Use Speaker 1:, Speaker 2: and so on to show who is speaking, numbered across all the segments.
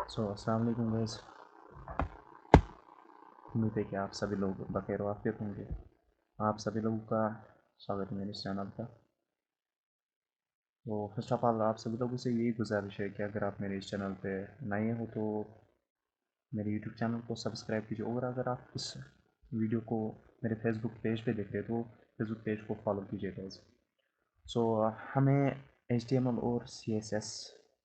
Speaker 1: अस्सलाम वालेकुम गाइस। उम्मीद है कि आप सभी लोग बखैर वाफियत होंगे। आप सभी लोगों का स्वागत है मेरे इस चैनल पर। तो फर्स्ट ऑफ ऑल आप सभी लोगों से यही गुजारिश है कि अगर आप मेरे इस चैनल पे नए हो तो मेरे यूट्यूब चैनल को सब्सक्राइब कीजिए, और अगर आप इस वीडियो को मेरे फेसबुक पेज पे देख रहे हो तो फेसबुक पेज को फॉलो कीजिए गाइस। सो हमें HTML और CSS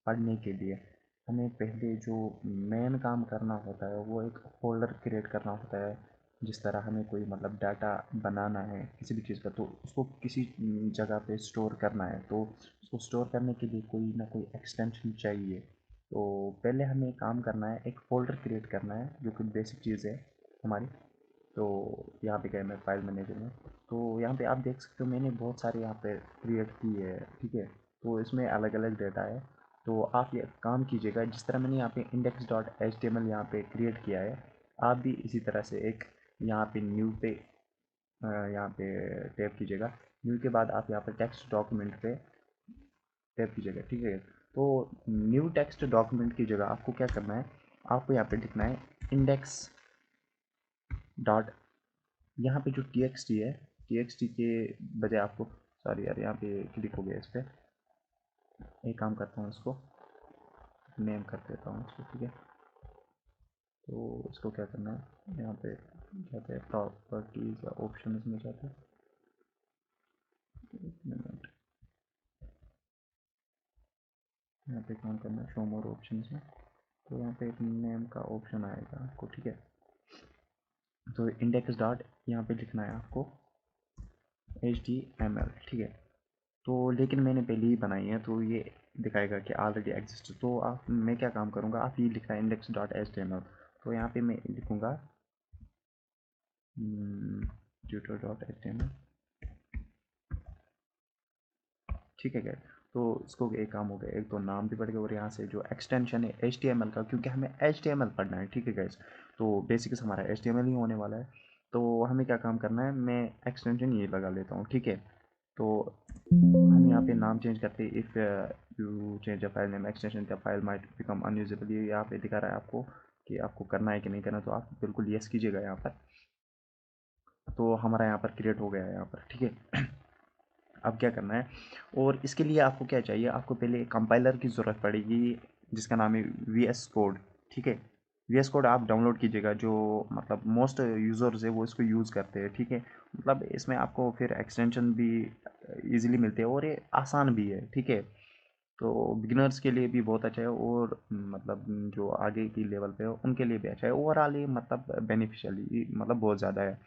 Speaker 1: पढ़ने के लिए हमें पहले जो मेन काम करना होता है वो एक फोल्डर क्रिएट करना होता है। जिस तरह हमें कोई मतलब डाटा बनाना है किसी भी चीज़ का, तो उसको किसी जगह पे स्टोर करना है, तो उसको स्टोर करने के लिए कोई ना कोई एक्सटेंशन चाहिए। तो पहले हमें काम करना है, एक फ़ोल्डर क्रिएट करना है जो कि बेसिक चीज़ है हमारी। तो यहाँ पे गए मैं फाइल मैनेजर में, तो यहाँ पे आप देख सकते हो मैंने बहुत सारे यहाँ पे क्रिएट की है, ठीक है। तो इसमें अलग अलग डेटा है। तो आप ये काम कीजिएगा, जिस तरह मैंने यहाँ पे index.html यहाँ पे क्रिएट किया है, आप भी इसी तरह से एक यहाँ पे न्यू पे यहाँ पे टैप कीजिएगा। न्यू के बाद आप यहाँ पे टेक्स्ट डॉक्यूमेंट पे टैप कीजिएगा, ठीक है। तो न्यू टेक्स्ट डॉक्यूमेंट की जगह आपको क्या करना है, आपको यहाँ पे लिखना है इंडेक्स डॉट, यहाँ पे जो TXT है, TXT के बजाय आपको, सॉरी यार यहाँ पे क्लिक हो गया इस पर। एक काम करता हूँ, इसको नेम कर देता हूँ इसको, ठीक है। तो इसको क्या करना है, यहाँ पे जाते हैं प्रॉपर्टीज या ऑप्शन में जाते हैं, एक मिनट। यहाँ पे काम करना है शो मोर ऑप्शन में, तो यहाँ पे एक नेम का ऑप्शन आएगा आपको, ठीक है। तो इंडेक्स डॉट यहाँ पे लिखना है आपको HTML, ठीक है। तो लेकिन मैंने पहले ही बनाई है तो ये दिखाएगा कि ऑलरेडी एग्जिस्ट। तो आप, मैं क्या काम करूँगा, आप ये लिखना है index.html। तो यहाँ पे मैं लिखूँगा tutor.html, ठीक है क्या। तो इसको एक काम हो गया, एक तो नाम भी पड़ गया और यहाँ से जो एक्सटेंशन है HTML का, क्योंकि हमें HTML पढ़ना है, ठीक है गैस। तो बेसिक्स हमारा HTML ही होने वाला है। तो हमें क्या काम करना है, मैं एक्सटेंशन ये लगा लेता हूँ, ठीक है। तो हम यहाँ पे नाम चेंज करते हैं, if you change a file name extension the file might become unusable, ये यहाँ पे दिखा रहा है आपको कि आपको करना है कि नहीं करना, तो आप बिल्कुल यस कीजिएगा यहाँ पर। तो हमारा यहाँ पर क्रिएट हो गया है यहाँ पर, ठीक है। अब क्या करना है, और इसके लिए आपको क्या चाहिए, आपको पहले एक कंपाइलर की ज़रूरत पड़ेगी जिसका नाम है VS कोड, ठीक है। VS कोड आप डाउनलोड कीजिएगा, जो मतलब मोस्ट यूज़र्स है वो इसको यूज़ करते हैं, ठीक है। मतलब इसमें आपको फिर एक्सटेंशन भी इजीली मिलते हैं और ये आसान भी है, ठीक है। तो बिगिनर्स के लिए भी बहुत अच्छा है, और मतलब जो आगे की लेवल पे हो उनके लिए भी अच्छा है। ओवरऑल ये मतलब बेनिफिशियली मतलब बहुत ज़्यादा है।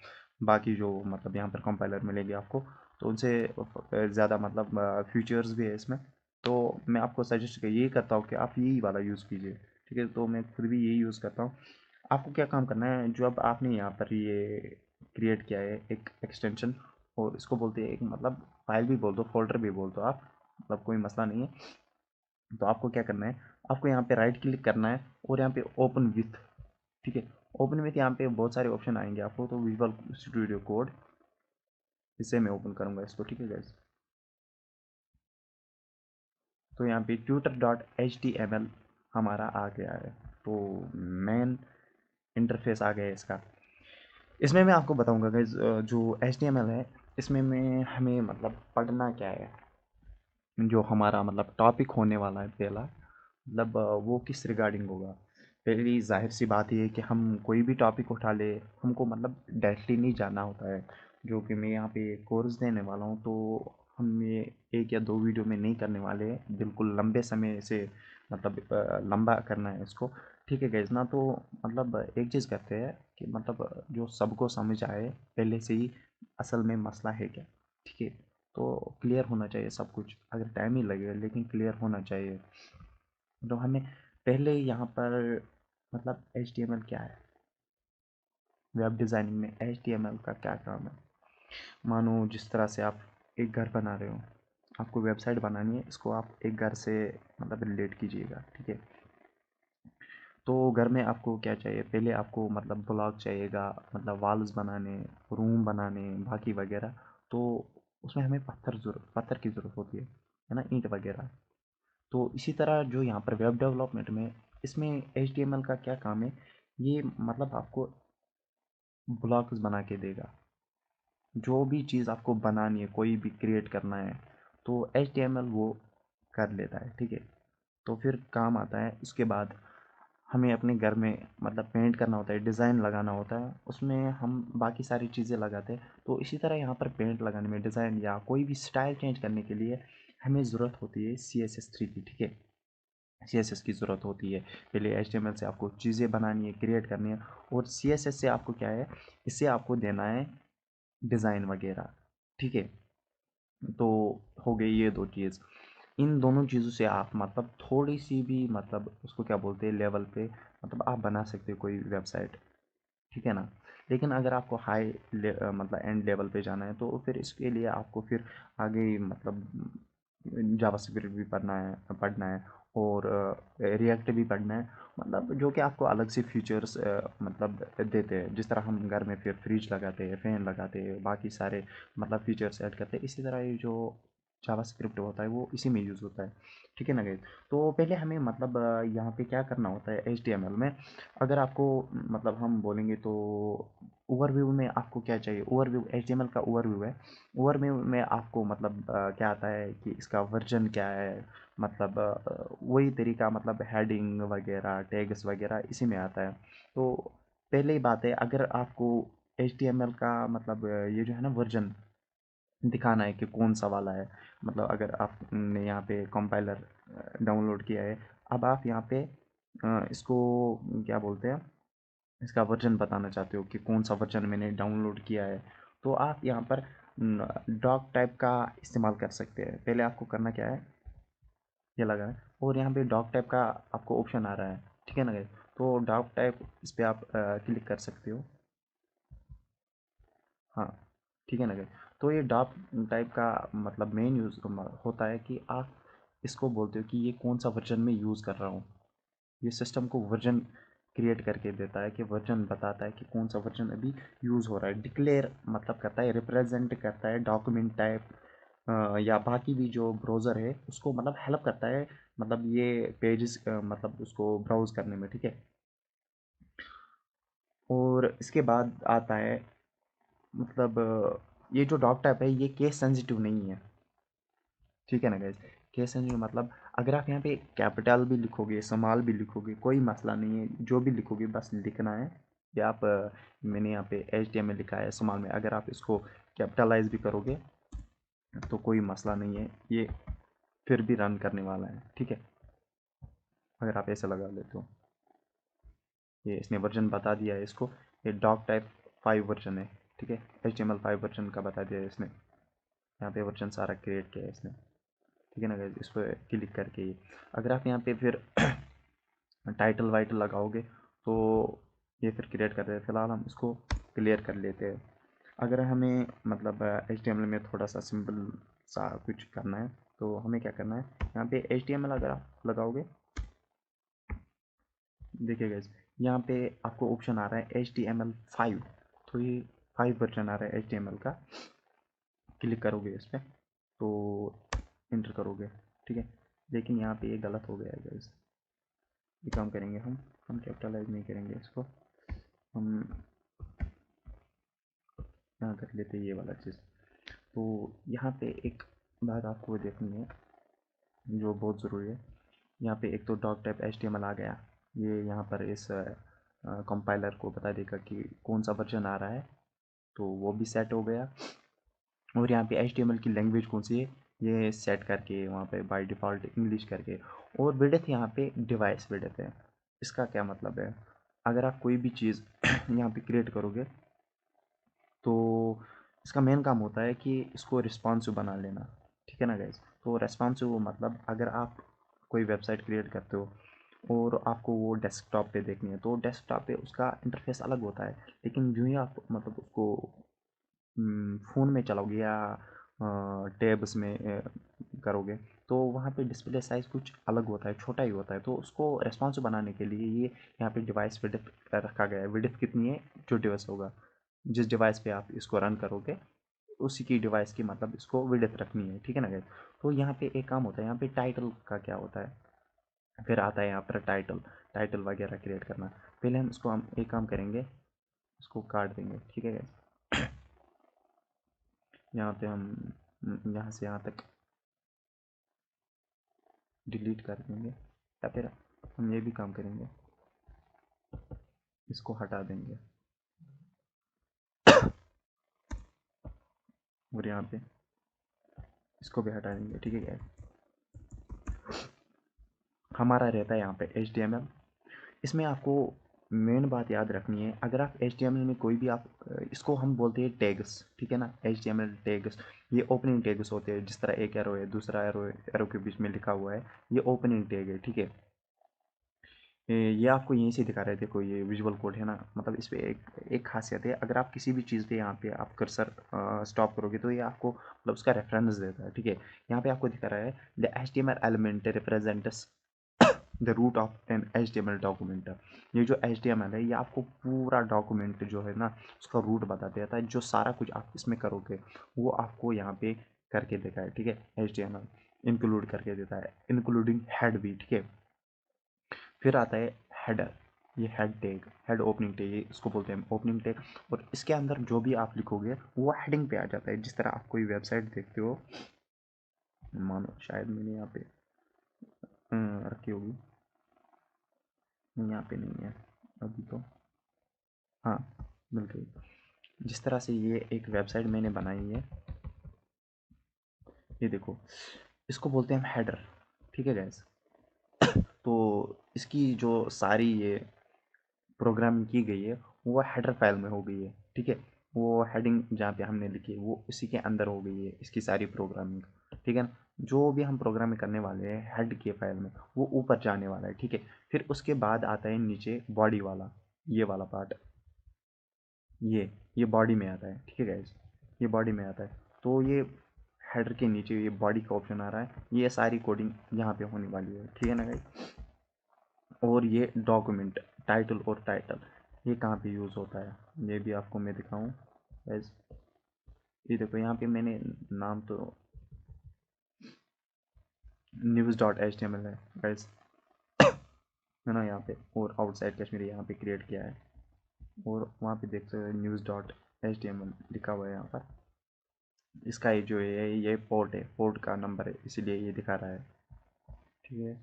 Speaker 1: बाकी जो मतलब यहाँ पर कंपाइलर मिलेगी आपको, तो उनसे ज़्यादा मतलब फीचर्स भी है इसमें। तो मैं आपको सजेस्ट यही करता हूँ कि आप यही वाला यूज़ कीजिए, ठीक है। तो मैं खुद भी यही यूज़ करता हूँ। आपको क्या काम करना है, जो अब आपने यहाँ पर ये क्रिएट किया है एक एक्सटेंशन, और इसको बोलते हैं एक मतलब फाइल भी बोल दो, फोल्डर भी बोल दो आप, मतलब कोई मसला नहीं है। तो आपको क्या करना है, आपको यहाँ पे राइट क्लिक करना है और यहाँ पे ओपन विथ, ठीक है। ओपन विथ यहाँ पे बहुत सारे ऑप्शन आएंगे आपको, तो विजुअल स्टूडियो कोड, इससे मैं ओपन करूँगा इसको, ठीक है गाइस। तो यहाँ पे tutor.html हमारा आ गया है। तो मेन इंटरफेस आ गया है इसका। इसमें मैं आपको बताऊंगा गाइस, जो HTML है इसमें मैं हमें मतलब पढ़ना क्या है, जो हमारा मतलब टॉपिक होने वाला है पहला, मतलब वो किस रिगार्डिंग होगा। पहली जाहिर सी बात ये है कि हम कोई भी टॉपिक उठा ले, हमको मतलब डायरेक्टली नहीं जानना होता है। जो कि मैं यहाँ पे कोर्स देने वाला हूँ, तो हम ये एक या दो वीडियो में नहीं करने वाले हैं, बिल्कुल लंबे समय से मतलब लंबा करना है इसको, ठीक है गाइस ना। तो मतलब एक चीज़ करते हैं कि मतलब जो सबको समझ आए पहले से ही असल में मसला है क्या, ठीक है। तो क्लियर होना चाहिए सब कुछ, अगर टाइम ही लगेगा लेकिन क्लियर होना चाहिए। तो हमें पहले यहाँ पर मतलब HTML क्या है, वेब डिज़ाइनिंग में HTML का क्या काम है। मानो जिस तरह से आप एक घर बना रहे हो, आपको वेबसाइट बनानी है, इसको आप एक घर से मतलब रिलेट कीजिएगा, ठीक है। तो घर में आपको क्या चाहिए, पहले आपको मतलब ब्लॉक चाहिएगा, मतलब वॉल्स बनाने, रूम बनाने, बाकी वगैरह। तो उसमें हमें पत्थर की ज़रूरत होती है ना, ईंट वगैरह। तो इसी तरह जो यहाँ पर वेब डेवलपमेंट में इसमें HTML का क्या काम है, ये मतलब आपको ब्लॉग्स बना के देगा। जो भी चीज़ आपको बनानी है, कोई भी क्रिएट करना है, तो HTML वो कर लेता है, ठीक है। तो फिर काम आता है उसके बाद हमें अपने घर में मतलब पेंट करना होता है, डिज़ाइन लगाना होता है, उसमें हम बाकी सारी चीज़ें लगाते हैं। तो इसी तरह यहाँ पर पेंट लगाने में, डिज़ाइन या कोई भी स्टाइल चेंज करने के लिए हमें ज़रूरत होती है CSS3 की, ठीक है। CSS की ज़रूरत होती है। पहले HTML से आपको चीज़ें बनानी है, क्रिएट करनी है, और CSS से आपको क्या है, इससे आपको देना है डिज़ाइन वगैरह, ठीक है। तो हो गई ये दो चीज़। इन दोनों चीज़ों से आप मतलब थोड़ी सी भी मतलब उसको क्या बोलते हैं लेवल पे मतलब आप बना सकते हो कोई वेबसाइट, ठीक है ना। लेकिन अगर आपको मतलब एंड लेवल पे जाना है, तो फिर इसके लिए आपको फिर आगे मतलब जावास्क्रिप्ट भी पढ़ना है और रिएक्ट भी पढ़ना है, मतलब जो कि आपको अलग से फीचर्स मतलब देते हैं। जिस तरह हम घर में फिर फ्रिज लगाते हैं, फ़ैन लगाते हैं, बाकी सारे मतलब फीचर्स ऐड करते हैं, इसी तरह ये जो जावास्क्रिप्ट होता है वो इसी में यूज़ होता है, ठीक है ना गाइस। तो पहले हमें मतलब यहाँ पे क्या करना होता है HTML में, अगर आपको मतलब हम बोलेंगे तो ओवरव्यू में आपको क्या चाहिए, ओवरव्यू HTML का ओवरव्यू है। ओवरव्यू में आपको मतलब क्या आता है कि इसका वर्जन क्या है, मतलब वही तरीका मतलब हेडिंग वगैरह, टैग्स वगैरह इसी में आता है। तो पहले बात है, अगर आपको HTML का मतलब ये जो है ना वर्जन दिखाना है कि कौन सा वाला है, मतलब अगर आपने यहाँ पे कंपाइलर डाउनलोड किया है, अब आप यहाँ पे इसको क्या बोलते हैं, इसका वर्जन बताना चाहते हो कि कौन सा वर्जन मैंने डाउनलोड किया है, तो आप यहाँ पर डॉक टाइप का इस्तेमाल कर सकते हैं। पहले आपको करना क्या है, ये लगा है और यहाँ पे डॉक टाइप का आपको ऑप्शन आ रहा है, ठीक है ना गाइस। तो डॉक टाइप इस पर आप क्लिक कर सकते हो, हाँ, ठीक है ना गाइस। तो ये डॉक टाइप का मतलब मेन यूज़ होता है कि आप इसको बोलते हो कि ये कौन सा वर्जन में यूज़ कर रहा हूँ। ये सिस्टम को वर्जन क्रिएट करके देता है, कि वर्जन बताता है कि कौन सा वर्जन अभी यूज़ हो रहा है। डिक्लेयर मतलब करता है, रिप्रेजेंट करता है डॉक्यूमेंट टाइप या बाकी भी जो ब्राउज़र है उसको मतलब हेल्प करता है, मतलब ये पेजेस मतलब उसको ब्राउज़ करने में, ठीक है। और इसके बाद आता है मतलब ये जो डॉक टाइप है ये केस सेंसिटिव नहीं है, ठीक है ना गाइस। केस सेंसिटिव मतलब अगर आप यहाँ पे कैपिटल भी लिखोगे, स्मॉल भी लिखोगे, कोई मसला नहीं है, जो भी लिखोगे बस लिखना है। या आप मैंने यहाँ पे HTML लिखा है स्मॉल में, अगर आप इसको कैपिटलाइज भी करोगे तो कोई मसला नहीं है, ये फिर भी रन करने वाला है, ठीक है। अगर आप ऐसे लगा लेते हो, ये इसने वर्जन बता दिया है इसको, ये डॉक टाइप 5 वर्जन है, ठीक है। HTML 5 वर्जन का बता दिया है इसने, यहाँ पे वर्जन सारा क्रिएट किया है इसने, ठीक है ना गाइस। इस पर क्लिक करके ही अगर आप यहाँ पे फिर टाइटल वाइटल लगाओगे तो ये फिर क्रिएट कर देते हैं। फिलहाल हम इसको क्लियर कर लेते हैं। अगर हमें मतलब HTML में थोड़ा सा सिंपल सा कुछ करना है, तो हमें क्या करना है, यहाँ पे HTML अगर आप लगाओगे, देखिए गाइस यहाँ पे आपको ऑप्शन आ रहा है HTML5, तो ये 5 वर्जन आ रहा है HTML का। क्लिक करोगे इस पर तो इंटर करोगे, ठीक है। लेकिन यहाँ पे ये गलत हो गया है गाइस। ये काम करेंगे हम कैपिटलाइज नहीं करेंगे इसको, हम यहाँ कर लेते ये वाला चीज़। तो यहाँ पे एक बात आपको देखनी है जो बहुत ज़रूरी है। यहाँ पे एक तो डॉक टाइप HTML आ गया, ये यहाँ पर इस कंपाइलर को बता देगा कि कौन सा वर्जन आ रहा है, तो वो भी सेट हो गया। और यहाँ पे HTML की लैंग्वेज कौन सी है ये सेट करके वहाँ पे बाय डिफ़ॉल्ट इंग्लिश करके। और विड्थ यहाँ पे डिवाइस विड्थ है। इसका क्या मतलब है, अगर आप कोई भी चीज़ यहाँ पे क्रिएट करोगे तो इसका मेन काम होता है कि इसको रिस्पॉन्सिव बना लेना, ठीक है ना गाइज। तो रिस्पॉन्सिव मतलब अगर आप कोई वेबसाइट क्रिएट करते हो और आपको वो डेस्कटॉप पे देखनी है, तो डेस्कटॉप पे उसका इंटरफेस अलग होता है। लेकिन जो ही आप मतलब उसको फ़ोन में चलाओगे या टैब्स में करोगे, तो वहाँ पे डिस्प्ले साइज़ कुछ अलग होता है, छोटा ही होता है। तो उसको रेस्पॉन्सिव बनाने के लिए ये यहाँ पे डिवाइस विड्थ रखा गया है। विड्थ कितनी है, जो डिवाइस होगा, जिस डिवाइस पे आप इसको रन करोगे उसी की डिवाइस की मतलब इसको विड्थ रखनी है, ठीक है ना गाइस। तो यहाँ पे एक काम होता है, यहाँ पे टाइटल का क्या होता है, फिर आता है यहाँ पर टाइटल, टाइटल वगैरह क्रिएट करना। पहले हम इसको हम एक काम करेंगे, इसको काट देंगे, ठीक है गाइस। यहाँ पे हम यहाँ से यहाँ तक डिलीट कर देंगे, या फिर हम ये भी काम करेंगे, इसको हटा देंगे और यहाँ पे इसको भी हटा देंगे, ठीक है गाइस। हमारा रहता है यहाँ पे HTML। इसमें आपको मेन बात याद रखनी है, अगर आप HTML में कोई भी आप इसको हम बोलते हैं टैग्स, ठीक है ना, HTML टैग्स। ये ओपनिंग टैग्स होते हैं, जिस तरह एक एरो है, दूसरा एरो, एरो के बीच में लिखा हुआ है, ये ओपनिंग टैग है, ठीक है। ये आपको यहीं से दिखा रहे थे, देखो ये विजुअल कोड है ना, मतलब इस पर एक खासियत है, अगर आप किसी भी चीज़ पे यहाँ पे आप कर्सर स्टॉप करोगे तो ये आपको मतलब उसका रेफरेंस देता है, ठीक है। यहाँ पे आपको दिखा रहा है the HTML element represents the root of an HTML document. ये जो HTML है ये आपको पूरा डॉक्यूमेंट जो है ना उसका रूट बता देता है, जो सारा कुछ आप इसमें करोगे वो आपको यहाँ पे करके देता है, ठीक है। HTML इंक्लूड करके देता है, इंक्लूडिंग हेड भी, ठीक है। फिर आता है हेडर, ये head tag, head opening tag, ये इसको बोलते हैं ओपनिंग टैग। और इसके अंदर जो भी आप लिखोगे वो हेडिंग पे आ जाता है। जिस तरह आप कोई वेबसाइट देखते हो, मानो शायद मैंने यहाँ पे रखी होगी, यहाँ पे नहीं है अभी तो, हाँ मिल गई। जिस तरह से ये एक वेबसाइट मैंने बनाई है, ये देखो, इसको बोलते हैं हम हेडर, ठीक है गैस। तो इसकी जो सारी ये प्रोग्रामिंग की गई है वो हेडर फाइल में हो गई है, ठीक है। वो हेडिंग जहाँ पे हमने लिखी है वो उसी के अंदर हो गई है, इसकी सारी प्रोग्रामिंग, ठीक है ना। जो भी हम प्रोग्रामिंग करने वाले हैं हेड के फाइल में वो ऊपर जाने वाला है, ठीक है। फिर उसके बाद आता है नीचे बॉडी वाला, ये वाला पार्ट, ये बॉडी में आता है, ठीक है गाइस, ये बॉडी में आता है। तो ये हेडर के नीचे ये बॉडी का ऑप्शन आ रहा है, ये सारी कोडिंग यहाँ पे होने वाली है, ठीक है ना गाइस। और ये डॉक्यूमेंट टाइटल, और टाइटल ये कहाँ पे यूज़ होता है ये भी आपको मैं दिखाऊँ गाइस। ये देखो यहाँ पे मैंने नाम तो news.html है गाइस, है ना यहाँ पे, और आउटसाइड कश्मीर यहाँ पे क्रिएट किया है, और वहाँ पे देख सकते हो news.html लिखा हुआ है यहाँ पर। इसका ये जो है ये पोर्ट है, पोर्ट का नंबर है, इसीलिए ये दिखा रहा है, ठीक है।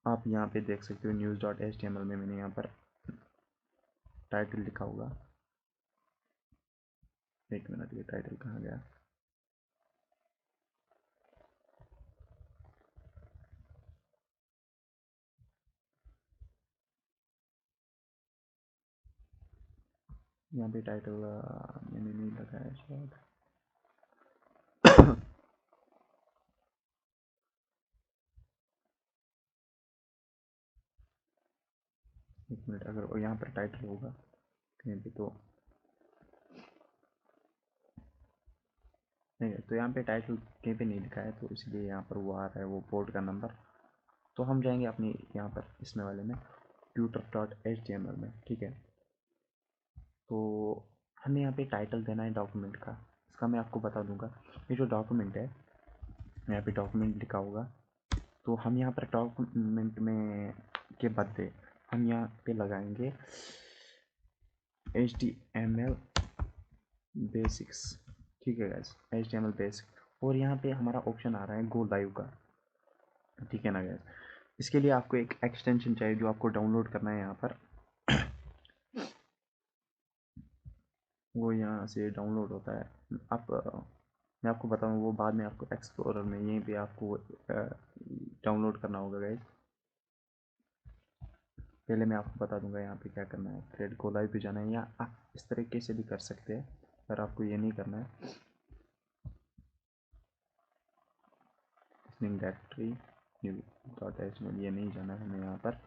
Speaker 1: आप यहाँ पे देख सकते हो news.html में मैंने यहाँ पर टाइटल लिखा होगा, एक मिनट, ये टाइटल कहाँ गया, यहाँ पे टाइटल मैंने नहीं लगाया शायद। एक मिनट, अगर यहाँ पर टाइटल होगा कहीं पे तो नहीं है, तो यहाँ पे टाइटल कहीं पे नहीं लिखा है, तो इसलिए यहाँ पर वो आ रहा है वो पोर्ट का नंबर। तो हम जाएंगे अपने यहाँ पर इसमें वाले में tutor.html में, ठीक है। तो हमें यहाँ पे टाइटल देना है डॉक्यूमेंट का, इसका मैं आपको बता दूंगा। ये जो डॉक्यूमेंट है यहाँ पे डॉक्यूमेंट लिखा होगा, तो हम यहाँ पर डॉक्यूमेंट में के बदले हम यहाँ पे लगाएंगे HTML बेसिक्स, ठीक है गाइस, HTML बेसिक। और यहाँ पे हमारा ऑप्शन आ रहा है गो लाइव का, ठीक है ना गाइस। इसके लिए आपको एक एक्सटेंशन चाहिए जो आपको डाउनलोड करना है यहाँ पर, वो यहाँ से डाउनलोड होता है। आप मैं आपको बताऊँ वो बाद में, आपको एक्सप्लोरर में यहीं पे आपको डाउनलोड करना होगा गाइस। पहले मैं आपको बता दूंगा यहाँ पे क्या करना है, थ्रेड को लाइव पे जाना है, या आप इस तरीके से भी कर सकते हैं अगर आपको ये नहीं करना है। लिंक डायरेक्टरी new.html ये नहीं जाना है हमें यहाँ पर,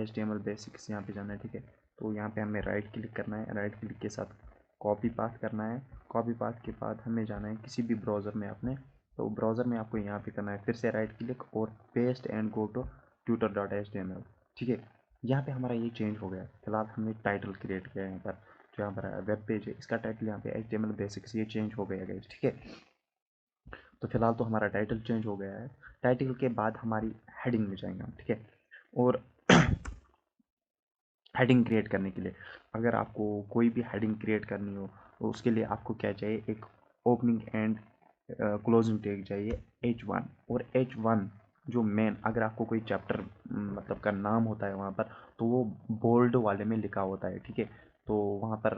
Speaker 1: HTML बेसिक्स यहाँ पे जाना है, ठीक है। तो यहाँ पे हमें राइट क्लिक करना है, राइट क्लिक के साथ कॉपी पाथ करना है, कॉपी पाथ के बाद हमें जाना है किसी भी ब्राउज़र में अपने, तो ब्राउज़र में आपको यहाँ पे करना है फिर से राइट क्लिक और paste and go to tutor.html, ठीक है। यहाँ पे हमारा ये चेंज हो गया, फिलहाल हमने टाइटल क्रिएट किया है यहाँ पर, जो यहाँ पर वेब पेज है इसका टाइटल यहाँ पे HTML बेसिक्स, ये चेंज हो गया गाइस, ठीक है। तो फिलहाल तो हमारा टाइटल चेंज हो गया है। टाइटल के बाद हमारी हेडिंग में जाएंगे हम, ठीक है। और हेडिंग क्रिएट करने के लिए, अगर आपको कोई भी हेडिंग क्रिएट करनी हो तो उसके लिए आपको क्या चाहिए, एक ओपनिंग एंड क्लोजिंग टैग चाहिए H1। और H1 जो मेन, अगर आपको कोई चैप्टर मतलब का नाम होता है वहाँ पर, तो वो बोल्ड वाले में लिखा होता है, ठीक है। तो वहाँ पर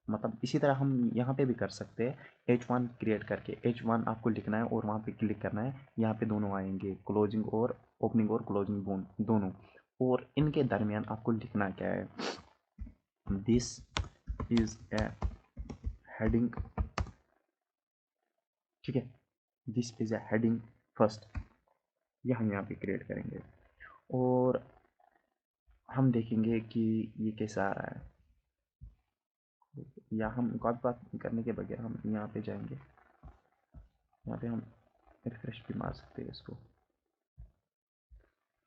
Speaker 1: मतलब इसी तरह हम यहाँ पे भी कर सकते हैं। H1 क्रिएट करके H1 आपको लिखना है और वहाँ पे क्लिक करना है। यहाँ पे दोनों आएंगे, क्लोजिंग और ओपनिंग और क्लोजिंग दोनों। और इनके दरमियान आपको लिखना क्या है, दिस इज ए हेडिंग, ठीक है। This is a heading first, ये हम यहाँ पे क्रिएट करेंगे। और हम देखेंगे कि ये कैसा आ रहा है, या हम कॉपी पास्ट करने के बगैर हम यहाँ पे जाएंगे। यहाँ पे हम रिफ्रेश भी मार सकते हैं इसको,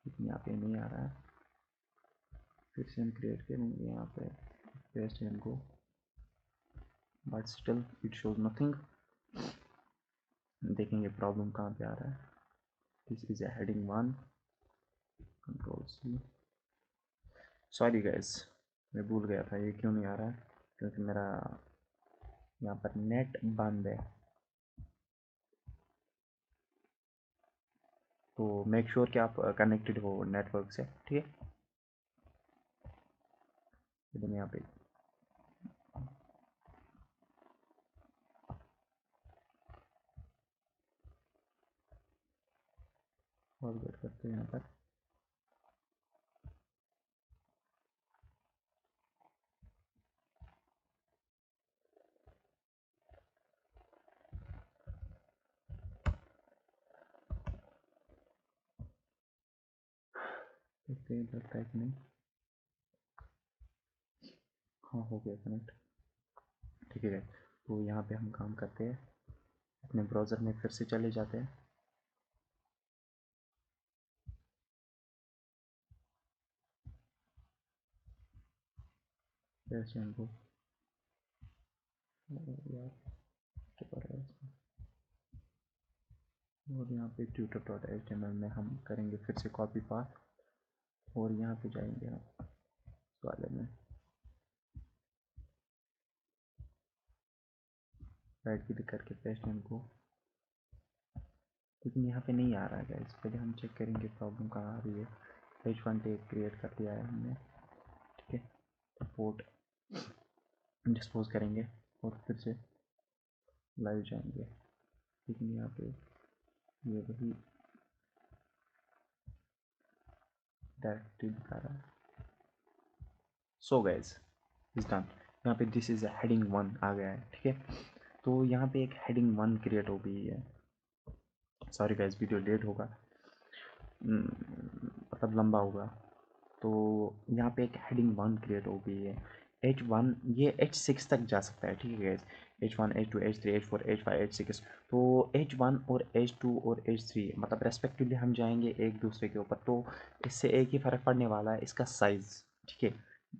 Speaker 1: लेकिन यहाँ पे नहीं आ रहा है। फिर से हम क्रिएट करेंगे यहाँ पे paste and go, but still it shows nothing. देखेंगे प्रॉब्लम कहाँ पे आ रहा है। This is a heading 1, control C. Sorry guys, मैं भूल गया था ये क्यों नहीं आ रहा है, क्योंकि मेरा यहाँ पर नेट बंद है। तो मेक श्योर कि आप कनेक्टेड हो नेटवर्क से, ठीक है। इधर यहाँ पे और वेट करते हैं यहाँ पर। देखते हैं लगता है कि नहीं। हाँ, हो गया कनेक्ट, ठीक है। तो यहाँ पे हम काम करते हैं, अपने ब्राउज़र में फिर से चले जाते हैं। जैसे हमको यार क्या कर रहा है इसमें। और यहाँ पे tutor.html में हम करेंगे फिर से कॉपी पाथ, और यहाँ पे जाएंगे हम इस वाले में, राइट क्लिक करके पेस्ट एंड गो। लेकिन यहाँ पे नहीं आ रहा है गाइस, पहले हम चेक करेंगे प्रॉब्लम कहाँ आ रही है। H1 टैग क्रिएट कर दिया है हमने, ठीक है। सपोर्ट डिस्पोज करेंगे और फिर से लाइव जाएंगे, लेकिन यहाँ पे ये वही डायरेक्टली दिखा रहा है। So guys is done. यहाँ पे दिस इज हेडिंग 1 आ गया है, ठीक है। तो यहाँ पे एक हेडिंग 1 क्रिएट हो गई है। सॉरी गाइस, वीडियो लेट होगा, मतलब लंबा होगा। तो यहाँ पे एक हेडिंग 1 क्रिएट हो गई है। H1 ये H6 तक जा सकता है, ठीक है guys. H1 H2 H3 H4 H5 H6। तो H1 और H2 और H3 मतलब रेस्पेक्टिवली हम जाएंगे एक दूसरे के ऊपर। तो इससे एक ही फ़र्क पड़ने वाला है, इसका साइज़, ठीक है।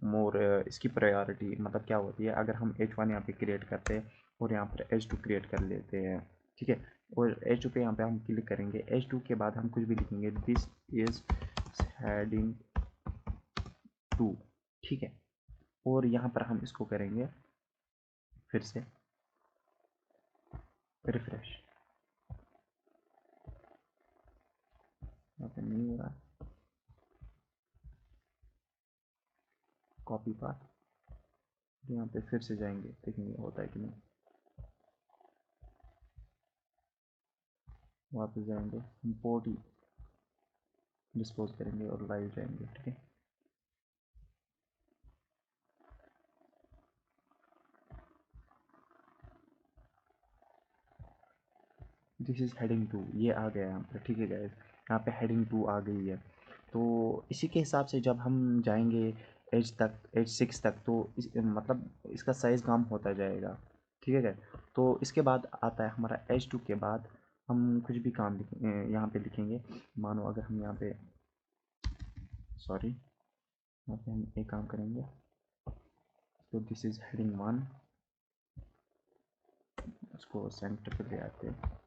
Speaker 1: मोर इसकी प्रायोरिटी मतलब क्या होती है, अगर हम H1 यहाँ पे क्रिएट करते हैं और यहाँ पर H2 क्रिएट कर लेते हैं, ठीक है। और H2 पे यहाँ पे हम क्लिक करेंगे। H2 के बाद हम कुछ भी लिखेंगे, दिस इज हेडिंग 2, ठीक है। और यहाँ पर हम इसको करेंगे फिर से रिफ्रेश, यहाँ पे नहीं हो रहा। कॉपी पाथ, यहाँ पे फिर से जाएंगे, देखेंगे होता है कि नहीं। वापस जाएंगे, इंपोर्ट डिस्पोज करेंगे और लाइव जाएंगे, ठीक है। दिस इज हेडिंग 2, ये आ गया यहाँ पर, ठीक है गाइस। यहाँ पे हेडिंग 2 आ गई है। तो इसी के हिसाब से जब हम जाएंगे H6 तक, तो मतलब इसका साइज़ कम होता जाएगा, ठीक है गाइस। तो इसके बाद आता है हमारा H2 के बाद हम कुछ भी काम यहाँ पे लिखेंगे। मानो अगर हम यहाँ पे, सॉरी, यहाँ पे हम एक काम करेंगे। तो दिस इज हेडिंग 1, उसको सेंटर पे ले आते हैं।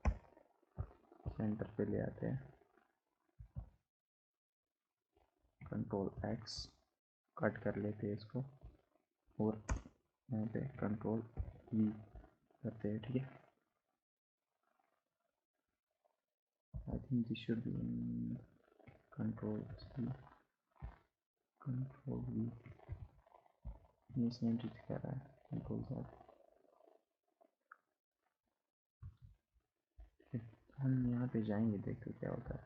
Speaker 1: सेंटर पे ले आते हैं, कंट्रोल एक्स, कट कर लेते हैं इसको, और यहाँ पे कंट्रोल वी करते हैं, ठीक है। I think this should be control C, control V, ये सेम चीज कर रहा है, कंट्रोल जेड। हम यहाँ पे जाएंगे, देखते क्या होता है।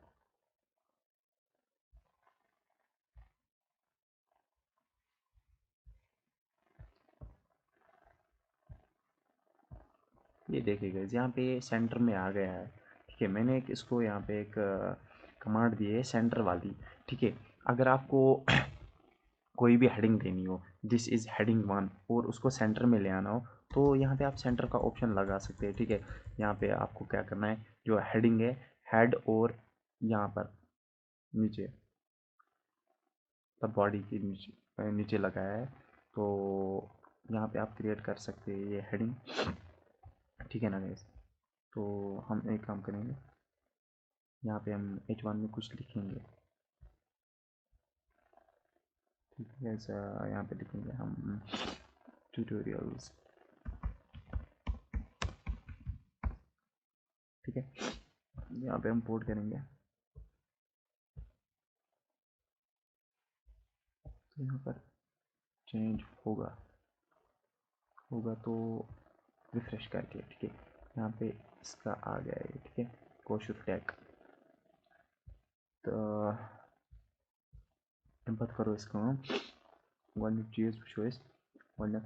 Speaker 1: ये देखिएगा यहाँ पे सेंटर में आ गया है, ठीक है। मैंने एक इसको यहाँ पे एक कमांड दी है सेंटर वाली, ठीक है। अगर आपको कोई भी हेडिंग देनी हो, दिस इज़ हेडिंग 1, और उसको सेंटर में ले आना हो, तो यहाँ पे आप सेंटर का ऑप्शन लगा सकते हैं, ठीक है। यहाँ पे आपको क्या करना है, जो हेडिंग है, हेड और यहाँ पर नीचे, तब बॉडी के नीचे नीचे लगाया है, तो यहाँ पे आप क्रिएट कर सकते हैं ये हेडिंग, ठीक है ना गाइस। तो हम एक काम करेंगे, यहाँ पे हम H1 में कुछ लिखेंगे, ठीक है। ऐसा यहाँ पे लिखेंगे हम ट्यूटोरियल्स, ठीक है। यहाँ पे हम पोर्ट करेंगे, तो यहाँ पर चेंज होगा होगा तो रिफ्रेश करके, ठीक है। यहाँ पे इसका आ गया है, ठीक है, कोशुर टैग। तो अम पत करो इस काम, गोडनिक चीज वुचो गोडनिक